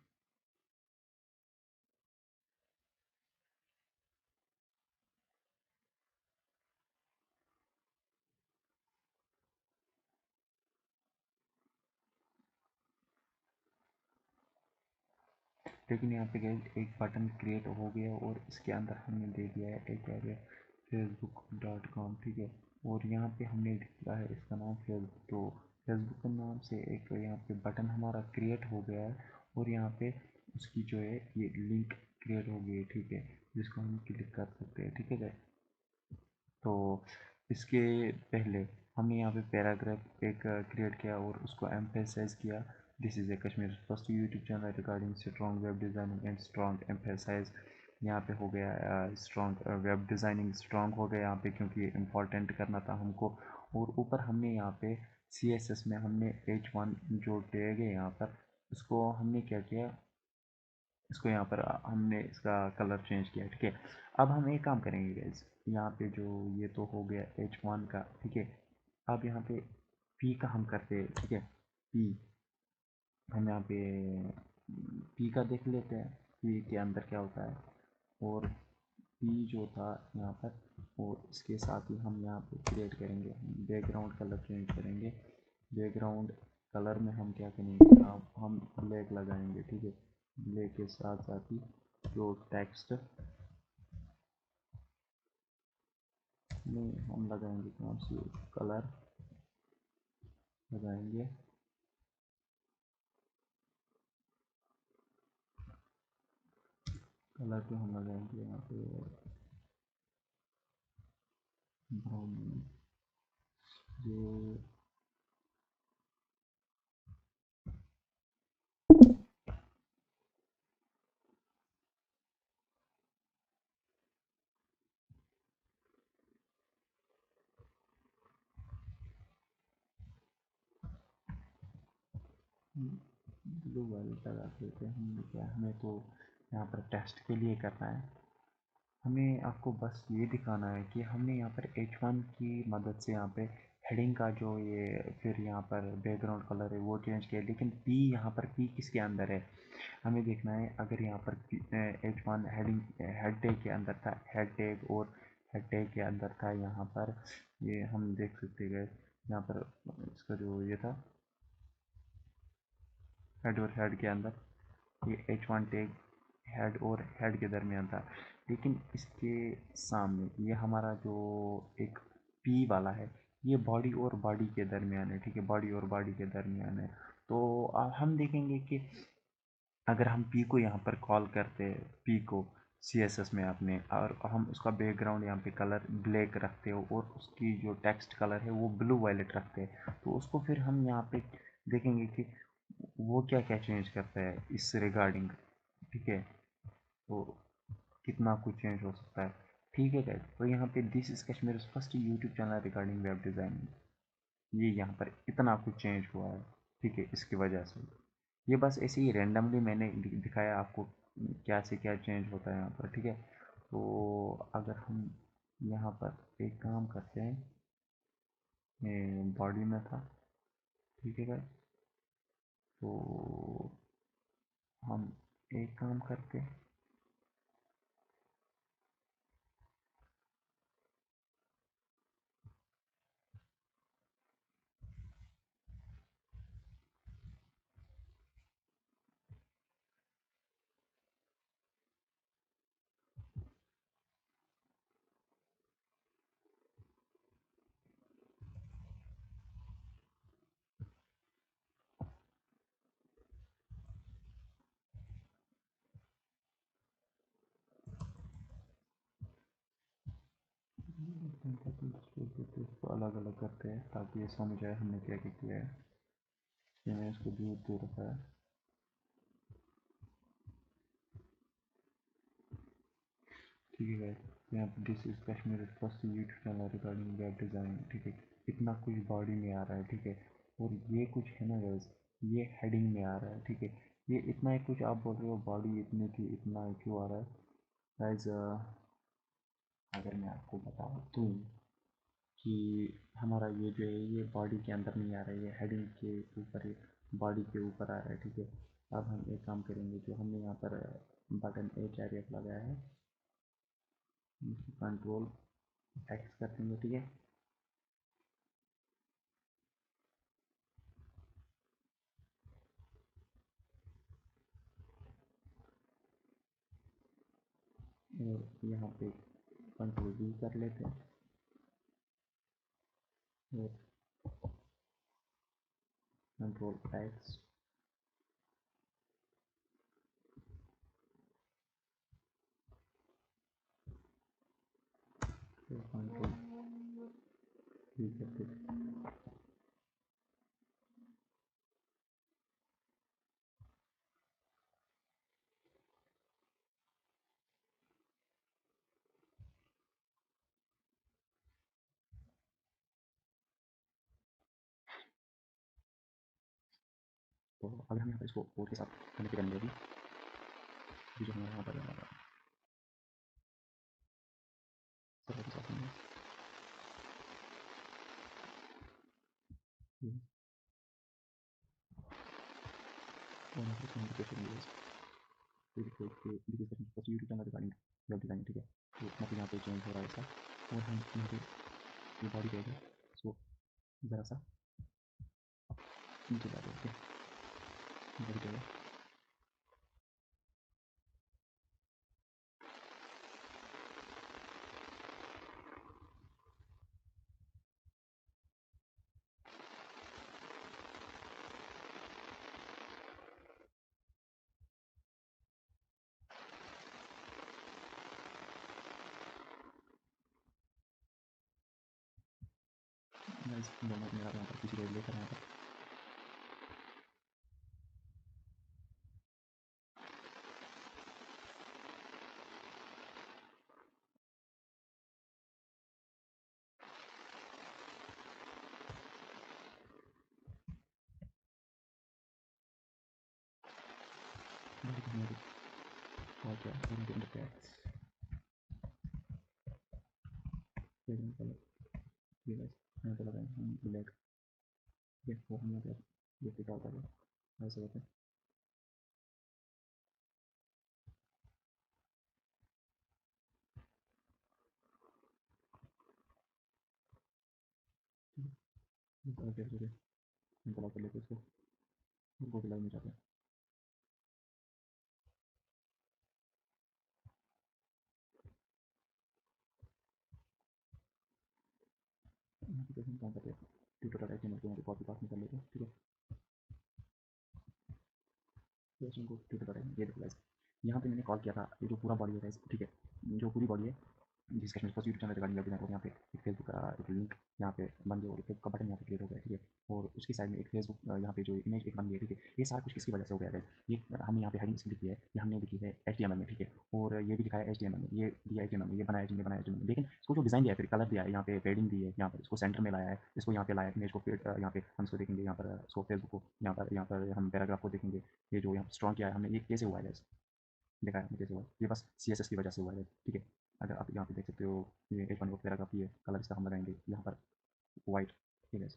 Speaker 1: लेकिन यहाँ पे गाइस एक बटन क्रिएट हो गया और इसके अंदर हमने दे दिया है facebook.com। ठीक है, और यहाँ पे हमने लिखा है इसका नाम फेसबुक। तो फेसबुक के नाम से एक यहाँ पे बटन हमारा क्रिएट हो गया है, और यहाँ पे उसकी जो है ये लिंक क्रिएट हो गई है। ठीक है, जिसको हम क्लिक कर सकते हैं। ठीक है गाइस, तो इसके पहले हमने यहाँ पे पैराग्राफ एक क्रिएट किया और उसको एम्फेसाइज किया। This is a Kashmir first YouTube channel regarding strong web designing and strong emphasize. यहाँ पे हो गया स्ट्रॉन्ग वेब डिज़ाइनिंग, स्ट्रॉन्ग हो गया यहाँ पे क्योंकि इम्पोर्टेंट करना था हमको। और ऊपर हमने यहाँ पे CSS में हमने H1 जो टैग है यहाँ पर, उसको हमने क्या किया, इसको यहाँ पर हमने इसका कलर चेंज किया। ठीक है, अब हम एक काम करेंगे गाइस, यहाँ पे जो ये तो हो गया H1 का। ठीक है, अब यहाँ पे P का हम करते हैं। ठीक है, P हम यहाँ पे P का देख लेते हैं, P के अंदर क्या होता है। और P जो था यहाँ पर, और इसके साथ ही हम यहाँ पे क्रिएट करेंगे, बैकग्राउंड कलर चेंज करेंगे। बैकग्राउंड कलर में हम क्या करेंगे, हम ब्लैक लगाएंगे। ठीक है, ब्लैक के साथ साथ ही जो टेक्स्ट में हम लगाएंगे कौन सी कलर लगाएंगे, कलर जो हम लगाएंगे यहाँ पे ब्राउन, जो ब्लू वाले लगा देते हैं। हमने क्या, हमें तो यहाँ पर टेस्ट के लिए करना है। हमें आपको बस ये दिखाना है कि हमने यहाँ पर H1 की मदद से यहाँ पे हेडिंग का जो ये फिर यहाँ पर बैकग्राउंड कलर है वो चेंज किया, लेकिन पी यहाँ पर पी किसके अंदर है हमें देखना है। अगर यहाँ पर H1 हेडिंग हेड टैग के अंदर था, हेड टैग और हेड टैग के अंदर था यहाँ पर, ये हम देख सकते गए यहाँ पर इसका जो ये था हेड और हेड के अंदर ये H1 टैग हेड और हेड के दरमियान था, लेकिन इसके सामने ये हमारा जो एक पी वाला है ये बॉडी और बॉडी के दरमियान है, ठीक है, बॉडी और बॉडी के दरमियान है। तो हम देखेंगे कि अगर हम पी को यहाँ पर कॉल करते हैं, पी को CSS में अपने, और हम उसका बैकग्राउंड यहाँ पे कलर ब्लैक रखते हो और उसकी जो टेक्स्ट कलर है वो ब्लू वायलेट रखते हैं, तो उसको फिर हम यहाँ पे देखेंगे कि वो क्या क्या चेंज करता है इस रिगार्डिंग, ठीक है। तो कितना कुछ चेंज हो सकता है, ठीक है गाइस। तो यहाँ पे this is Kashmir first YouTube channel regarding web designing, ये यहाँ पर इतना कुछ चेंज हुआ है, ठीक है, इसकी वजह से। ये बस ऐसे ही रैंडमली मैंने दिखाया आपको क्या से क्या चेंज होता है यहाँ पर, ठीक है। तो अगर हम यहाँ पर एक काम करते हैं, बॉडी में था, ठीक है भाई, तो हम एक काम करते हैं, इसको अलग अलग करते हैं ताकि ये समझ आए हमने क्या क्या किया है। ये मैंने इसको दूर दूर रखा है, ठीक है गाइस। यहाँ पर this is Kashmir first YouTube channel regarding web design, ठीक है। इतना कुछ बॉडी में आ रहा है, ठीक है, और ये कुछ है ना गाइस, ये हेडिंग में आ रहा है, ठीक है। ये इतना ही कुछ आप बोल रहे हो बॉडी इतनी थी, इतना क्यों आ रहा है गाइस। अगर मैं आपको बता दूँ कि हमारा ये जो है ये बॉडी के अंदर नहीं आ रहा है, ये हेडिंग के ऊपर, बॉडी के ऊपर आ रहा है, ठीक है। अब हम एक काम करेंगे, जो हमने यहाँ पर बटन H आर लगाया है, कंट्रोल X कर देंगे, ठीक है। और यहाँ पे कंट्रोल V कर लेते हैं और कंट्रोल X, फिर कंट्रोल V कर देते हैं। तो अगर हम यहाँ पर इसको कोड के साथ कनेक्ट करेंगे अभी, जो हमारे यहाँ पर सर्वर के साथ होंगे, और यहाँ पर इसको हम रिक्वेस्ट करेंगे, this is first YouTube channel regarding web design, ठीक है। तो मतलब यहाँ पे चेंज हो रहा है ऐसा, और हम यहाँ पे ये बॉडी रहेगा, इसको ज़रा सा नीचे ला देते हैं, बॉडी रहेगा। मैं इस दोनों मेरा यहाँ पर किसी को लेकर यहाँ पर मैंने कॉल किया और मुझे इंटर किया फिर मैंने रियलाइज मैंने बोला हम रिलेट ये वो हम लोग ये फिर कॉल कर रहे हैं ऐसे होते हैं और फिर मुझे कॉल कर लेते उसको वो भी लाइन में जाते हैं यहाँ पे हम काम करते हैं ट्यूटर डाटा के मेरे को कॉपी पास निकाल लेते हैं ठीक है फिर उनको ट्यूटर डाटा ये रिप्लाइज यहाँ पे मैंने कॉल किया था ये जो पूरा बॉडी है ठीक है जो पूरी बॉडी है discussion first YouTube channel regarding webinar और यहाँ पे एक फेसबुक का एक लिंक यहाँ पे बन गया और फेसबुक का बटन यहाँ पे क्लियर हो गया ठीक है और उसकी साइड में एक फेसबुक यहाँ पे जो इमेज एक बन गई है ठीक है ये सारा कुछ किसकी वजह से हो गया है ये हमने यहाँ पे हेडिंग इसकी लिखी है ये हमने लिखी है HTML में ठीक है और ये भी लिखा है HTML में ये दिया HTML में ये बनाया जिनने बनाया HTML में लेकिन इसको जो डिज़ाइन दिया है फिर कलर दिया है यहाँ पे पेडिंग दी है यहाँ पर इसको सेंटर में लाया है इसको यहाँ पे लाया इमेज को फिर यहाँ पे हम इसको देखेंगे यहाँ पर इसको फेसबुक को यहाँ पर हम पैराग्राफ को देखेंगे ये जो यहाँ स्ट्रॉन्ग किया है हमने ये कैसे हुआ है देखा है कैसे हुआ है ये बस CSS की वजह से हुआ है ठीक है अगर आप यहाँ पे देख सकते हो ये एक वन पैराग्राफ ये कलर इसका हम लगाएंगे यहाँ पर वाइट ठीक है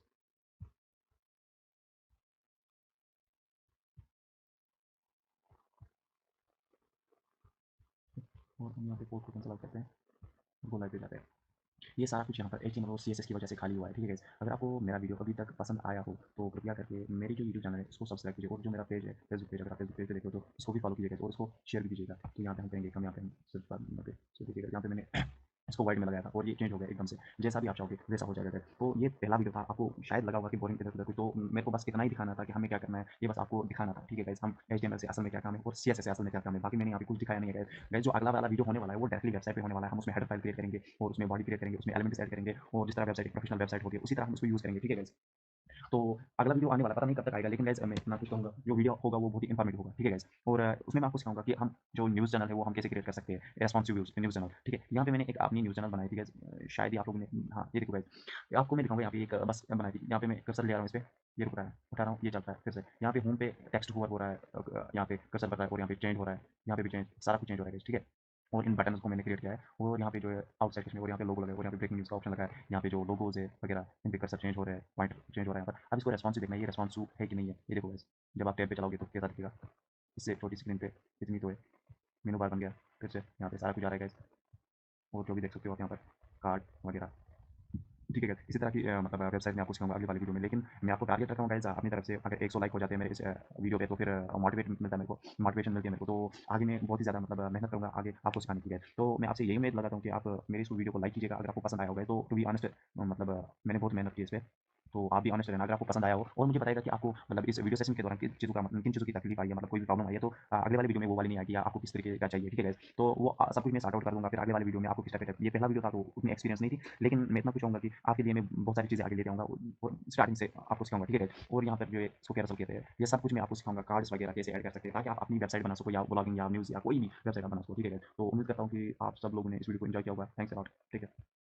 Speaker 1: और हम यहाँ पे कोड को कैंसिल आउट करते हैं गो लाइव पे जाते हैं ये सारा कुछ यहाँ पर HTML और CSS की वजह से खाली हुआ है ठीक है अगर आपको मेरा वीडियो अभी तक पसंद आया हो तो कृपया करके मेरी जो यूट्यूब चैनल है उसको सब्सक्राइब कीजिए और जो मेरा पेज है फेसबुक पेज अगर आप फेसबुक पेज पे देखो तो उसको भी फॉलो कीजिएगा और उसको शेयर भी कीजिएगा तो यहाँ पे हम करेंगे हम यहाँ पे हम सिर्फ देखिएगा यहाँ पे मैंने इसको वाइट में लगाया था और ये चेंज हो गया एकदम से जैसा भी आप चाहोगे वैसा हो जाएगा तो ये पहला वीडियो था आपको शायद लगा होगा कि बोरिंग तरह कुछ तो मेरे को बस इतना ही दिखाना था कि हमें क्या करना है ये बस आपको दिखाना था ठीक है गाइस हम HTML से असल में क्या काम है और CSS से असल में क्या काम है बाकी मैंने यहाँ पे कुछ दिखाया नहीं है गाइस जो अगला वाला वीडियो होने वाला है वो डायरेक्टली वेबसाइट पे होने वाला है हम उसमें हेडर फाइल क्रिएट करेंगे और उसमें बॉडी क्रिएट करेंगे उसमें एलिमेंट्स ऐड करेंगे और जिस तरह वेबसाइट एक प्रोफेशनल वेबसाइट होती है उसी तरह हम उसको यूज़ करेंगे ठीक है गाइस तो अगला वीडियो आने वाला पता नहीं कब तक आएगा लेकिन गाइस मैं इतना कुछ कहूँगा जो वीडियो होगा वो बहुत ही इन्फॉर्मेटिव होगा ठीक है गाइस और उसमें मैं आपको सिखाऊंगा कि हम जो न्यूज़ चैनल है वो हम कैसे क्रिएट कर सकते हैं रेस्पॉन्सिव न्यूज़ चैनल ठीक है यहाँ पे मैंने एक अपनी न्यूज़ चैनल बनाई थी गाइस शायद ही आप लोगों ने हाँ ये देखो गाइस आपको मैं दिखाऊंगा यहाँ पे एक बस बनाई थी यहाँ पे मैं कर्सर ले रहा हूँ इस पर ये रुक रहा है उठा रहा हूँ ये चलता है फिर से यहाँ पे होम पे टेक्स्ट हुआ हो रहा है यहाँ पे कर्सर बढ़ रहा है और यहाँ पे चेंज हो रहा है यहाँ पे भी चेंज सारा कुछ चेंज हो रहा है guys, ठीक है और इन बटन को मैंने क्रिएट किया है और यहाँ पे जो है आउटसाइड में और यहाँ पे लोगो लगा है और यहाँ पे ब्रेकिंग न्यूज़ का ऑप्शन लगा है यहाँ पे जो लोगोज है वगैरह इन पे कर्सर चेंज हो रहा है पॉइंट चेंज हो रहा है यहाँ पर अब इसको रेस्पॉन्सिव देखना है ये रेस्पॉन्सिव है कि नहीं है ये देखो guys, जब आप टैब पे चलाओगे तो कैसा दिखेगा इससे छोटी स्क्रीन पे इतनी तो है मेनू बार बन गया फिर से यहाँ पे सारा कुछ आ रहा है guys, और जो भी देख सकते हो आप यहाँ पर कार्ड वगैरह ठीक है guys, इसी तरह की मतलब वेबसाइट में आपको सिखाऊंगा अगली वाली वीडियो में लेकिन मैं आपको टारगेट रखा हूँ गाइस अपनी तरफ से अगर 100 लाइक हो जाते हैं मेरे इस वीडियो पे तो फिर मोटिवेट मिलता है मेरे को मोटिवेशन मिलती है मेरे को तो आगे मैं बहुत ही ज़्यादा मतलब मेहनत करूँगा आगे आपको सिखाने की है तो मैं आपसे यही उम्मीद लगाता हूँ कि आप मेरी इस वीडियो को लाइक कीजिएगा अगर आपको पसंद आया होगा तो टू बी ऑनेस्ट मतलब मैंने बहुत मेहनत की इस पर तो आप भी ऑनेस्ट रहना अगर आपको पसंद आया हो और मुझे बताएगा कि आपको मतलब इस वीडियो सेशन के दौरान किन चीज़ों की तकलीफ आई है मतलब कोई भी प्रॉब्लम आई है तो अगले वाले वीडियो में वो वाली नहीं आएगी या आपको किस तरीके का चाहिए ठीक है guys? तो वो सब कुछ मैं सॉर्ट आउट कर दूंगा फिर अगले वाले वीडियो में आपको किस टाइप का ये पहला वीडियो था तो उतनी एक्सपीरियंस नहीं थी लेकिन मैं इतना कुछ चाहूँगा कि आपके लिए मैं बहुत सारी चीज़ें आगे लेके आऊँगा स्टार्टिंग से आपको सिखाऊंगा ठीक है और यहाँ पर जो सो कैरसल कहते हैं ये सब कुछ मैं आपको सिखाऊंगा कार्ड्स वगैरह कैसे ऐड कर सकते हैं ताकि आप अपनी वेबसाइट बना सको या ब्लॉगिंग या न्यूज़ या कोई भी वेबसाइट बना सको ठीक है तो उम्मीद करता हूँ कि आप सब लोगों ने इस वीडियो को एंजॉय किया होगा थैंक्स अ लॉट ठीक है